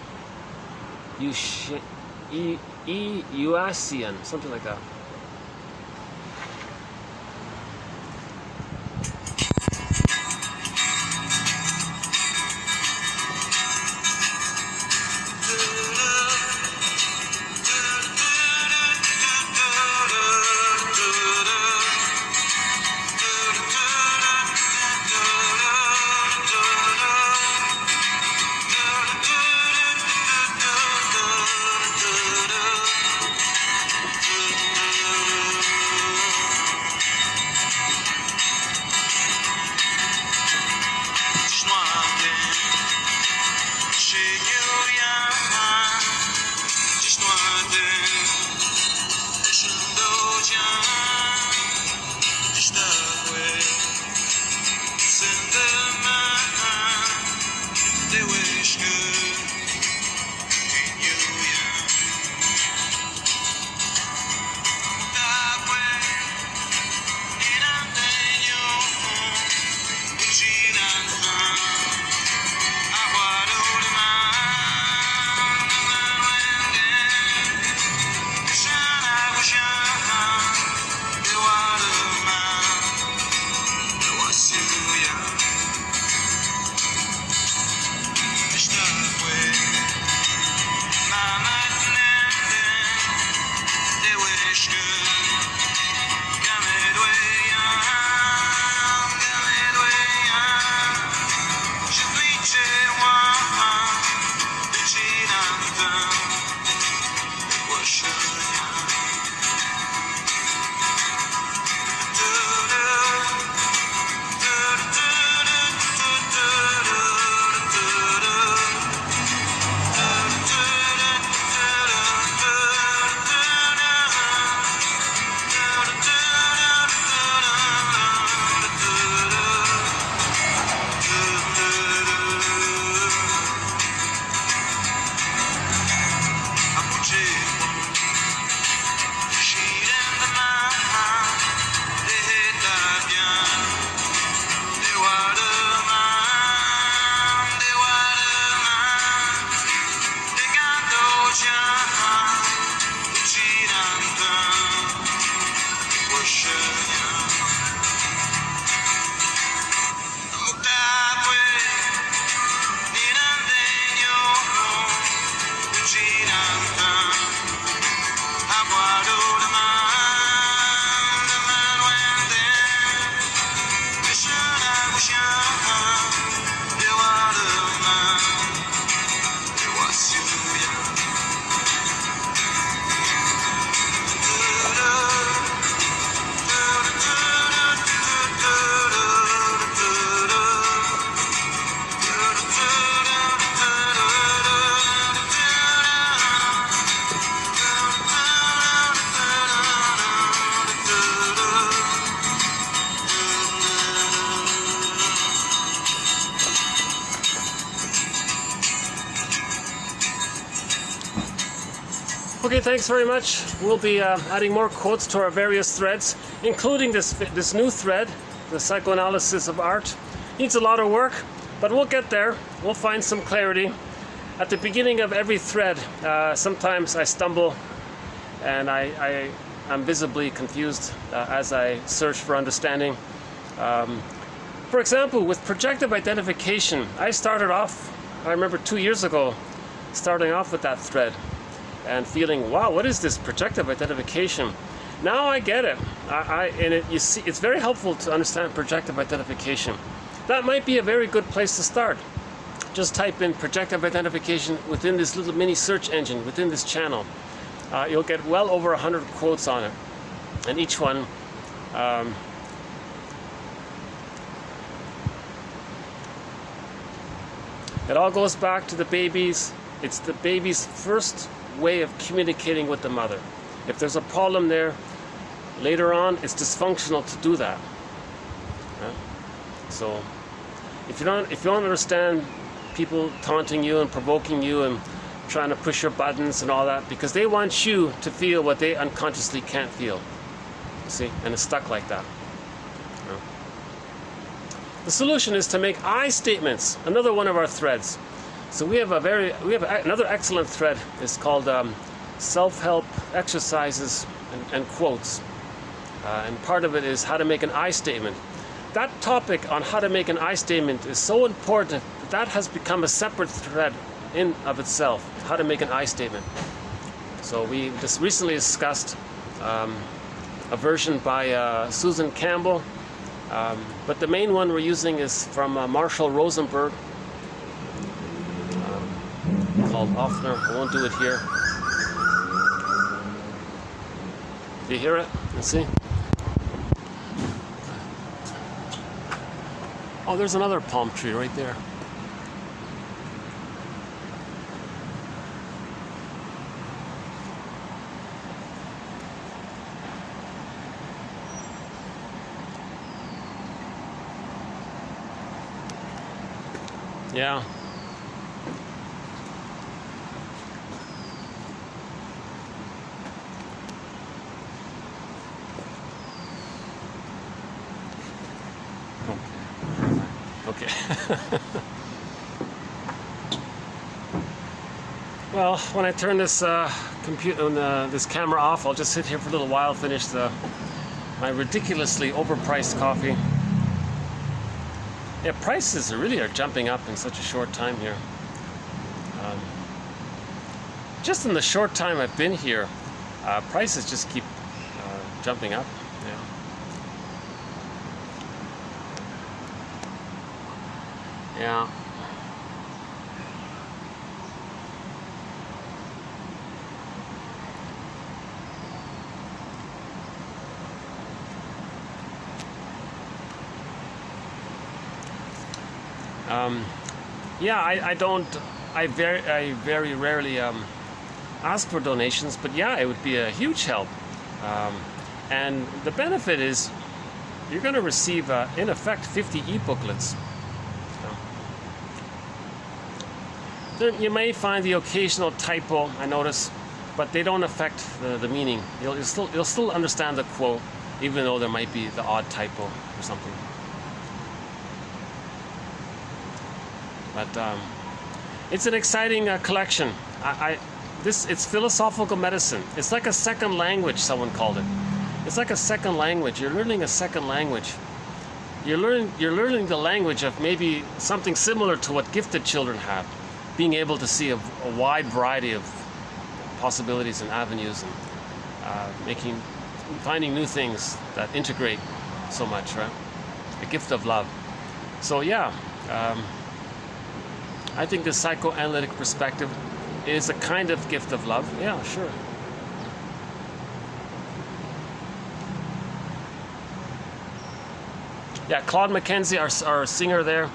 Uasian, something like that. Okay, thanks very much. We'll be adding more quotes to our various threads, including this new thread, the psychoanalysis of art. Needs a lot of work, but we'll get there. We'll find some clarity. At the beginning of every thread, sometimes I stumble and I'm visibly confused as I search for understanding. For example, with projective identification, I started off, I remember 2 years ago, starting off with that thread and feeling, wow, what is this projective identification? Now I get it. You see, it's very helpful to understand projective identification. That might be a very good place to start. Just type in projective identification within this little mini search engine, within this channel. You'll get well over 100 quotes on it. And each one it all goes back to the babies. It's the baby's first way of communicating with the mother. If there's a problem there, later on, it's dysfunctional to do that. Yeah? So, if you don't understand people taunting you and provoking you and trying to push your buttons and all that, because they want you to feel what they unconsciously can't feel. You see, and it's stuck like that. Yeah. The solution is to make I statements. Another one of our threads. So we have another excellent thread. It's called self-help exercises and quotes. And part of it is how to make an I statement. That topic on how to make an I statement is so important that has become a separate thread in of itself. How to make an I statement. So we just recently discussed a version by Susan Campbell, but the main one we're using is from Marshall Rosenberg, called Offner. I won't do it here. Do you hear it? Let's see. Oh, there's another palm tree right there. Yeah. Okay. Well, when I turn this this camera off, I'll just sit here for a little while, finish my ridiculously overpriced coffee. Yeah, prices really are jumping up in such a short time here. Just in the short time I've been here, prices just keep jumping up. Yeah. I very rarely ask for donations, but yeah, it would be a huge help. And the benefit is you're going to receive, in effect, 50 e-booklets. You may find the occasional typo, I notice, but they don't affect the meaning. You'll still understand the quote, even though there might be the odd typo or something. But it's an exciting collection. It's philosophical medicine. It's like a second language, someone called it. It's like a second language. You're learning a second language. You're learning the language of maybe something similar to what gifted children have. Being able to see a wide variety of possibilities and avenues, and finding new things that integrate so much, right? The gift of love. So yeah, I think the psychoanalytic perspective is a kind of gift of love. Yeah, sure. Yeah, Claude McKenzie, our singer there.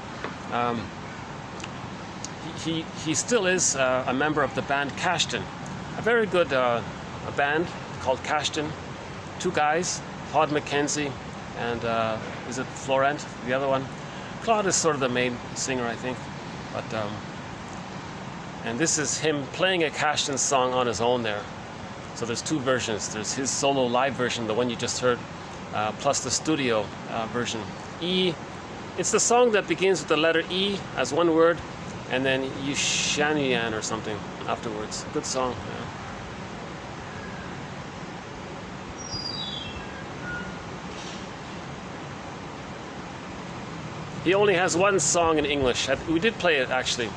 He still is a member of the band Cashton, a very good a band called Cashton. Two guys, Claude McKenzie and is it Florent, the other one? Claude is sort of the main singer, I think. But and this is him playing a Cashton song on his own there. So there's two versions. There's his solo live version, the one you just heard, plus the studio version. It's the song that begins with the letter E as one word, and then Yushanian or something afterwards. Good song. Yeah. He only has one song in English. We did play it actually.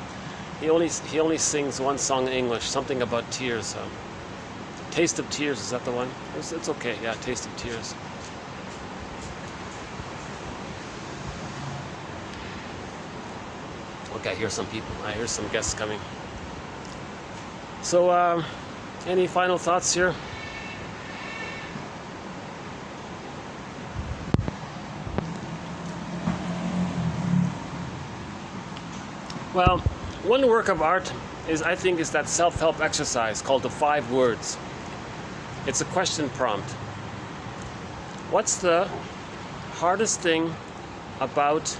He only sings one song in English. Something about tears. Taste of Tears, is that the one? It's okay. Yeah, Taste of Tears. Okay, I hear some people. I hear some guests coming. So, any final thoughts here? Well, one work of art I think is that self-help exercise called the 5 words. It's a question prompt. What's the hardest thing about,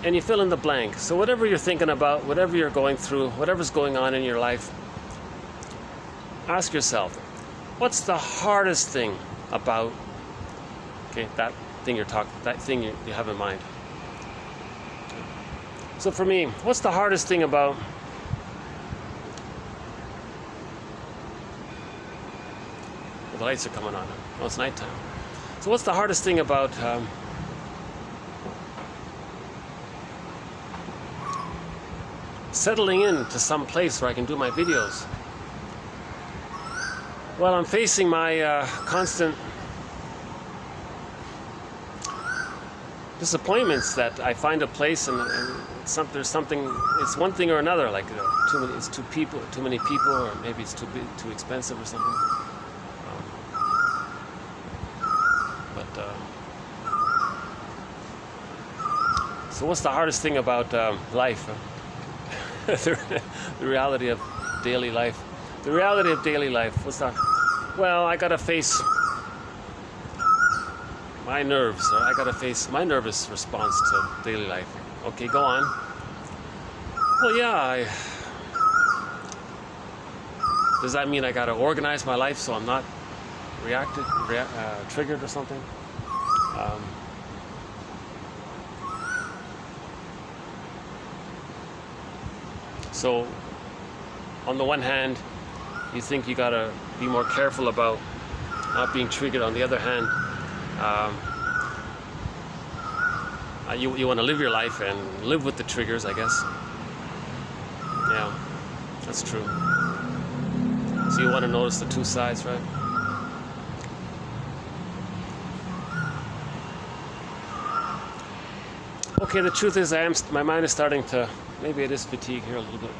and you fill in the blank. So whatever you're thinking about, whatever you're going through, whatever's going on in your life, ask yourself, what's the hardest thing about, okay, that thing you have in mind. So for me, what's the hardest thing about the lights are coming on. Oh, it's nighttime. So what's the hardest thing about settling into some place where I can do my videos? Well, I'm facing my constant disappointments that I find a place and there's something, it's one thing or another, like it's too many people, or maybe it's too expensive or something. So what's the hardest thing about life? The reality of daily life. The reality of daily life. What's that? Well, I gotta face my nerves. I gotta face my nervous response to daily life. Okay, go on. Well, yeah. Does that mean I gotta organize my life so I'm not triggered or something? So, on the one hand, you think you gotta be more careful about not being triggered. On the other hand, you want to live your life and live with the triggers, I guess. Yeah, that's true. So you want to notice the two sides, right? Okay, the truth is my mind is starting to, maybe it is fatigue here a little bit.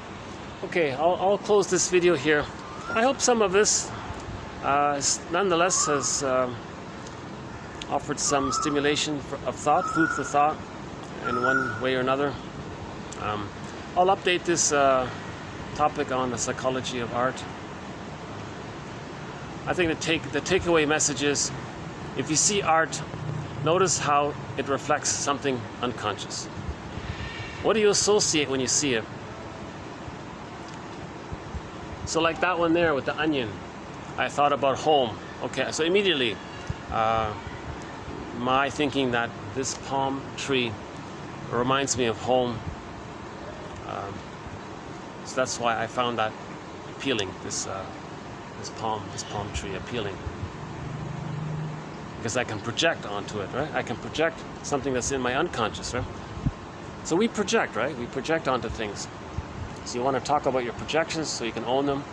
Okay, I'll close this video here. I hope some of this nonetheless has offered some stimulation of thought, food for thought, in one way or another. I'll update this topic on the psychology of art. I think the takeaway message is, if you see art, notice how it reflects something unconscious. What do you associate when you see it? So like that one there with the onion, I thought about home. Okay, so immediately my thinking that this palm tree reminds me of home. So that's why I found that appealing, this palm tree appealing. Because I can project onto it, right? I can project something that's in my unconscious, right? So we project, right? We project onto things. So you want to talk about your projections so you can own them.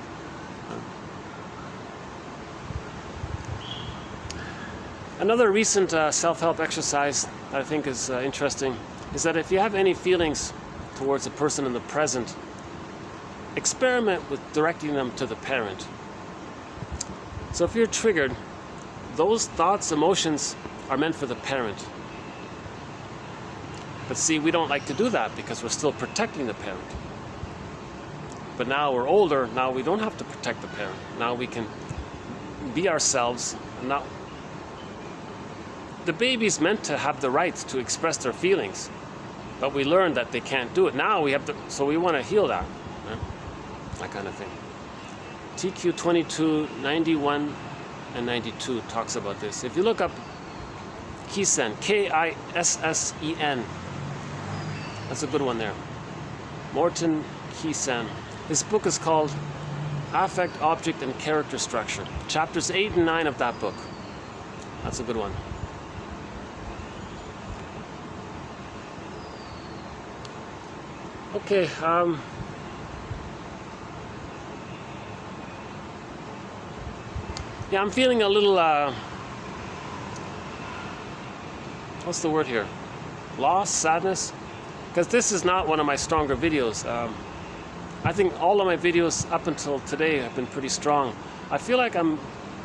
Another recent self-help exercise that I think is interesting is that if you have any feelings towards a person in the present, experiment with directing them to the parent. So if you're triggered, those thoughts, emotions are meant for the parent. But see, we don't like to do that because we're still protecting the parent. But now we're older, now we don't have to protect the parent. Now we can be ourselves. Not the baby's meant to have the right to express their feelings, but we learned that they can't do it. Now we have to, so we want to heal that. Right? That kind of thing. TQ 22, 91 and 92 talks about this. If you look up Kisen, K-I-S-S-E-N, that's a good one there. Morton Kisen. His book is called Affect, Object, and Character Structure. Chapters 8 and 9 of that book. That's a good one. Okay, yeah, I'm feeling a little, what's the word here? Loss, sadness? Because this is not one of my stronger videos. I think all of my videos up until today have been pretty strong. I feel like I'm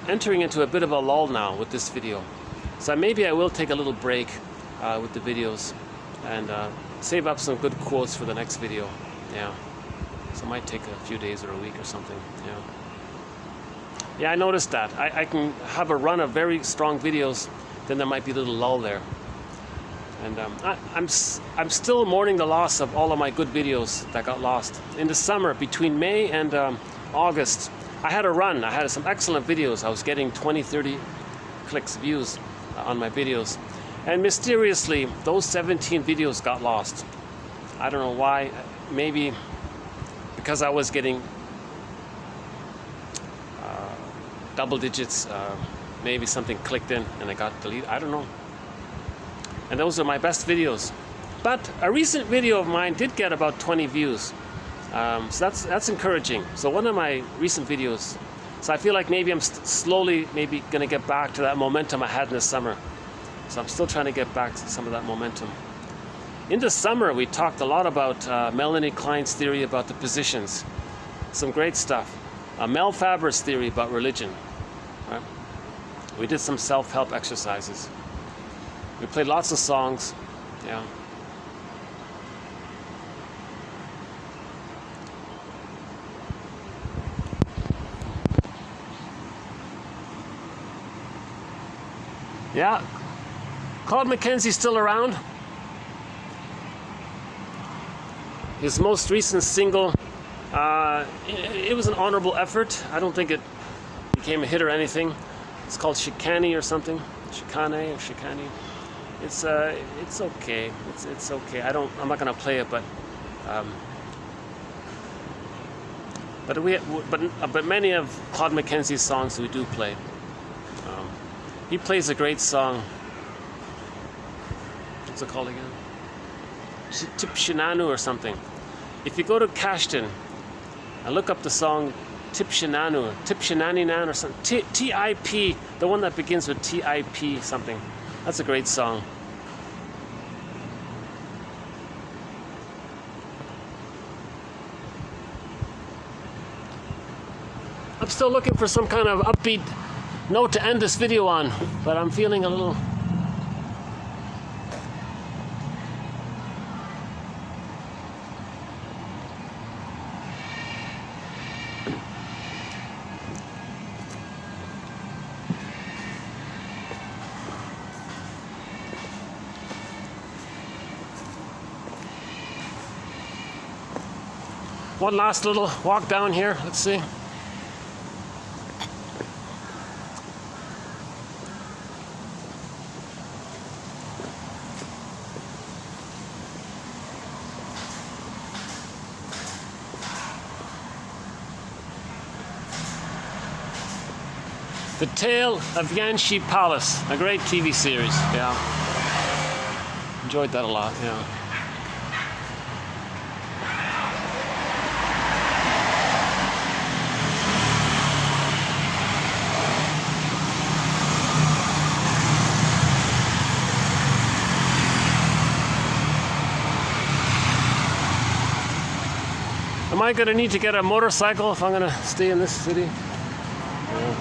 entering into a bit of a lull now with this video. So maybe I will take a little break with the videos and save up some good quotes for the next video. Yeah. So it might take a few days or a week or something. Yeah. Yeah, I noticed that. I can have a run of very strong videos, then there might be a little lull there. And I'm still mourning the loss of all of my good videos that got lost. In the summer, between May and August, I had a run. I had some excellent videos. I was getting 20, 30 clicks, views on my videos. And mysteriously, those 17 videos got lost. I don't know why. Maybe because I was getting double digits, maybe something clicked in and it got deleted. I don't know. And those are my best videos. But a recent video of mine did get about 20 views. So that's encouraging. So one of my recent videos. So I feel like maybe I'm slowly maybe going to get back to that momentum I had in the summer. So I'm still trying to get back to some of that momentum. In the summer, we talked a lot about Melanie Klein's theory about the positions. Some great stuff. Mel Faber's theory about religion. Right? We did some self-help exercises. We played lots of songs. Yeah. Yeah. Claude McKenzie's still around. His most recent single, it was an honorable effort. I don't think it became a hit or anything. It's called Chicane or something. Chicane or Chicane. It's okay. It's okay. I'm not gonna play it, but many of Claude McKenzie's songs we do play. He plays a great song. What's it called again? Tipshinanu or something. If you go to Cashton and look up the song Tipshinanu, Tipshinaninan or something, T-I-P, the one that begins with T-I-P something. That's a great song. I'm still looking for some kind of upbeat note to end this video on, but I'm feeling a little... One last little walk down here. Let's see. The Tale of Yanshi Palace, a great TV series. Yeah. Enjoyed that a lot. Yeah. Am I going to need to get a motorcycle if I'm going to stay in this city? Yeah.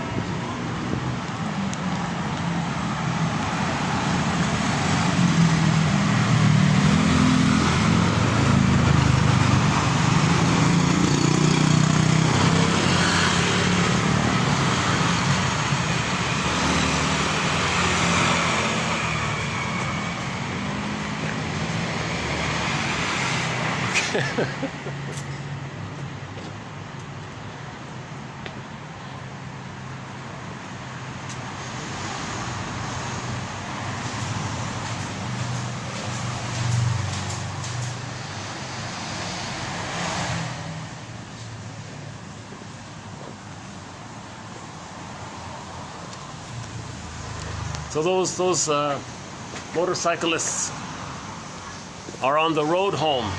So those motorcyclists are on the road home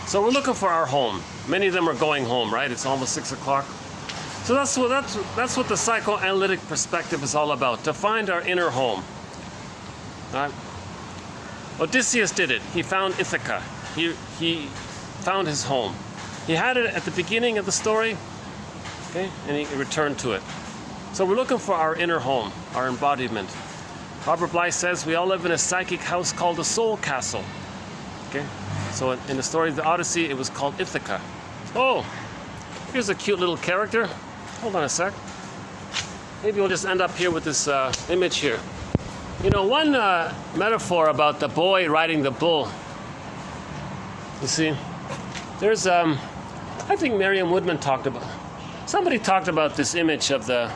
So we're looking for our home. Many of them are going home, right? It's almost 6 o'clock. So that's what the psychoanalytic perspective is all about, to find our inner home. Right? Odysseus did it. He found Ithaca. He found his home. He had it at the beginning of the story, okay, and he returned to it. So we're looking for our inner home, our embodiment. Robert Bly says we all live in a psychic house called the soul castle. Okay, so in the story of the Odyssey, it was called Ithaca. Oh, here's a cute little character. Hold on a sec. Maybe we'll just end up here with this image here. You know, one metaphor about the boy riding the bull. You see, there's I think Merriam Woodman talked about. Somebody talked about this image of the.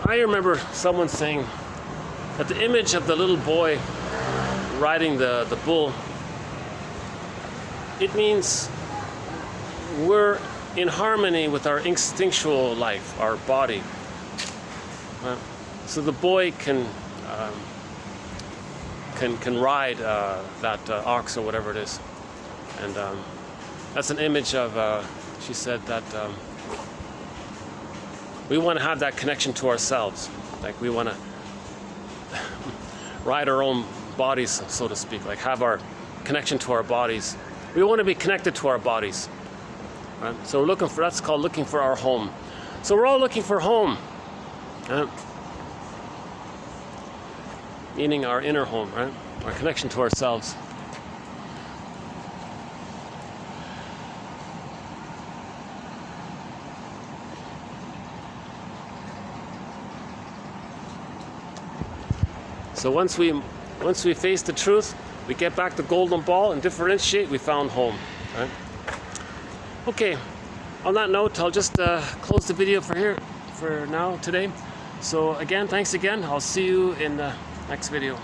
I remember someone saying that the image of the little boy riding the bull, it means we're in harmony with our instinctual life, our body. So the boy can ride that ox or whatever it is, and that's an image of. She said that we want to have that connection to ourselves, like we want to ride our own bodies, so to speak, like have our connection to our bodies. We want to be connected to our bodies. Right? So we're looking for, that's called looking for our home. So we're all looking for home. Meaning our inner home, right? Our connection to ourselves. So once we face the truth, we get back the golden ball and differentiate, we found home. Right? Okay, on that note, I'll just close the video for now today. So again, thanks again. I'll see you in the next video.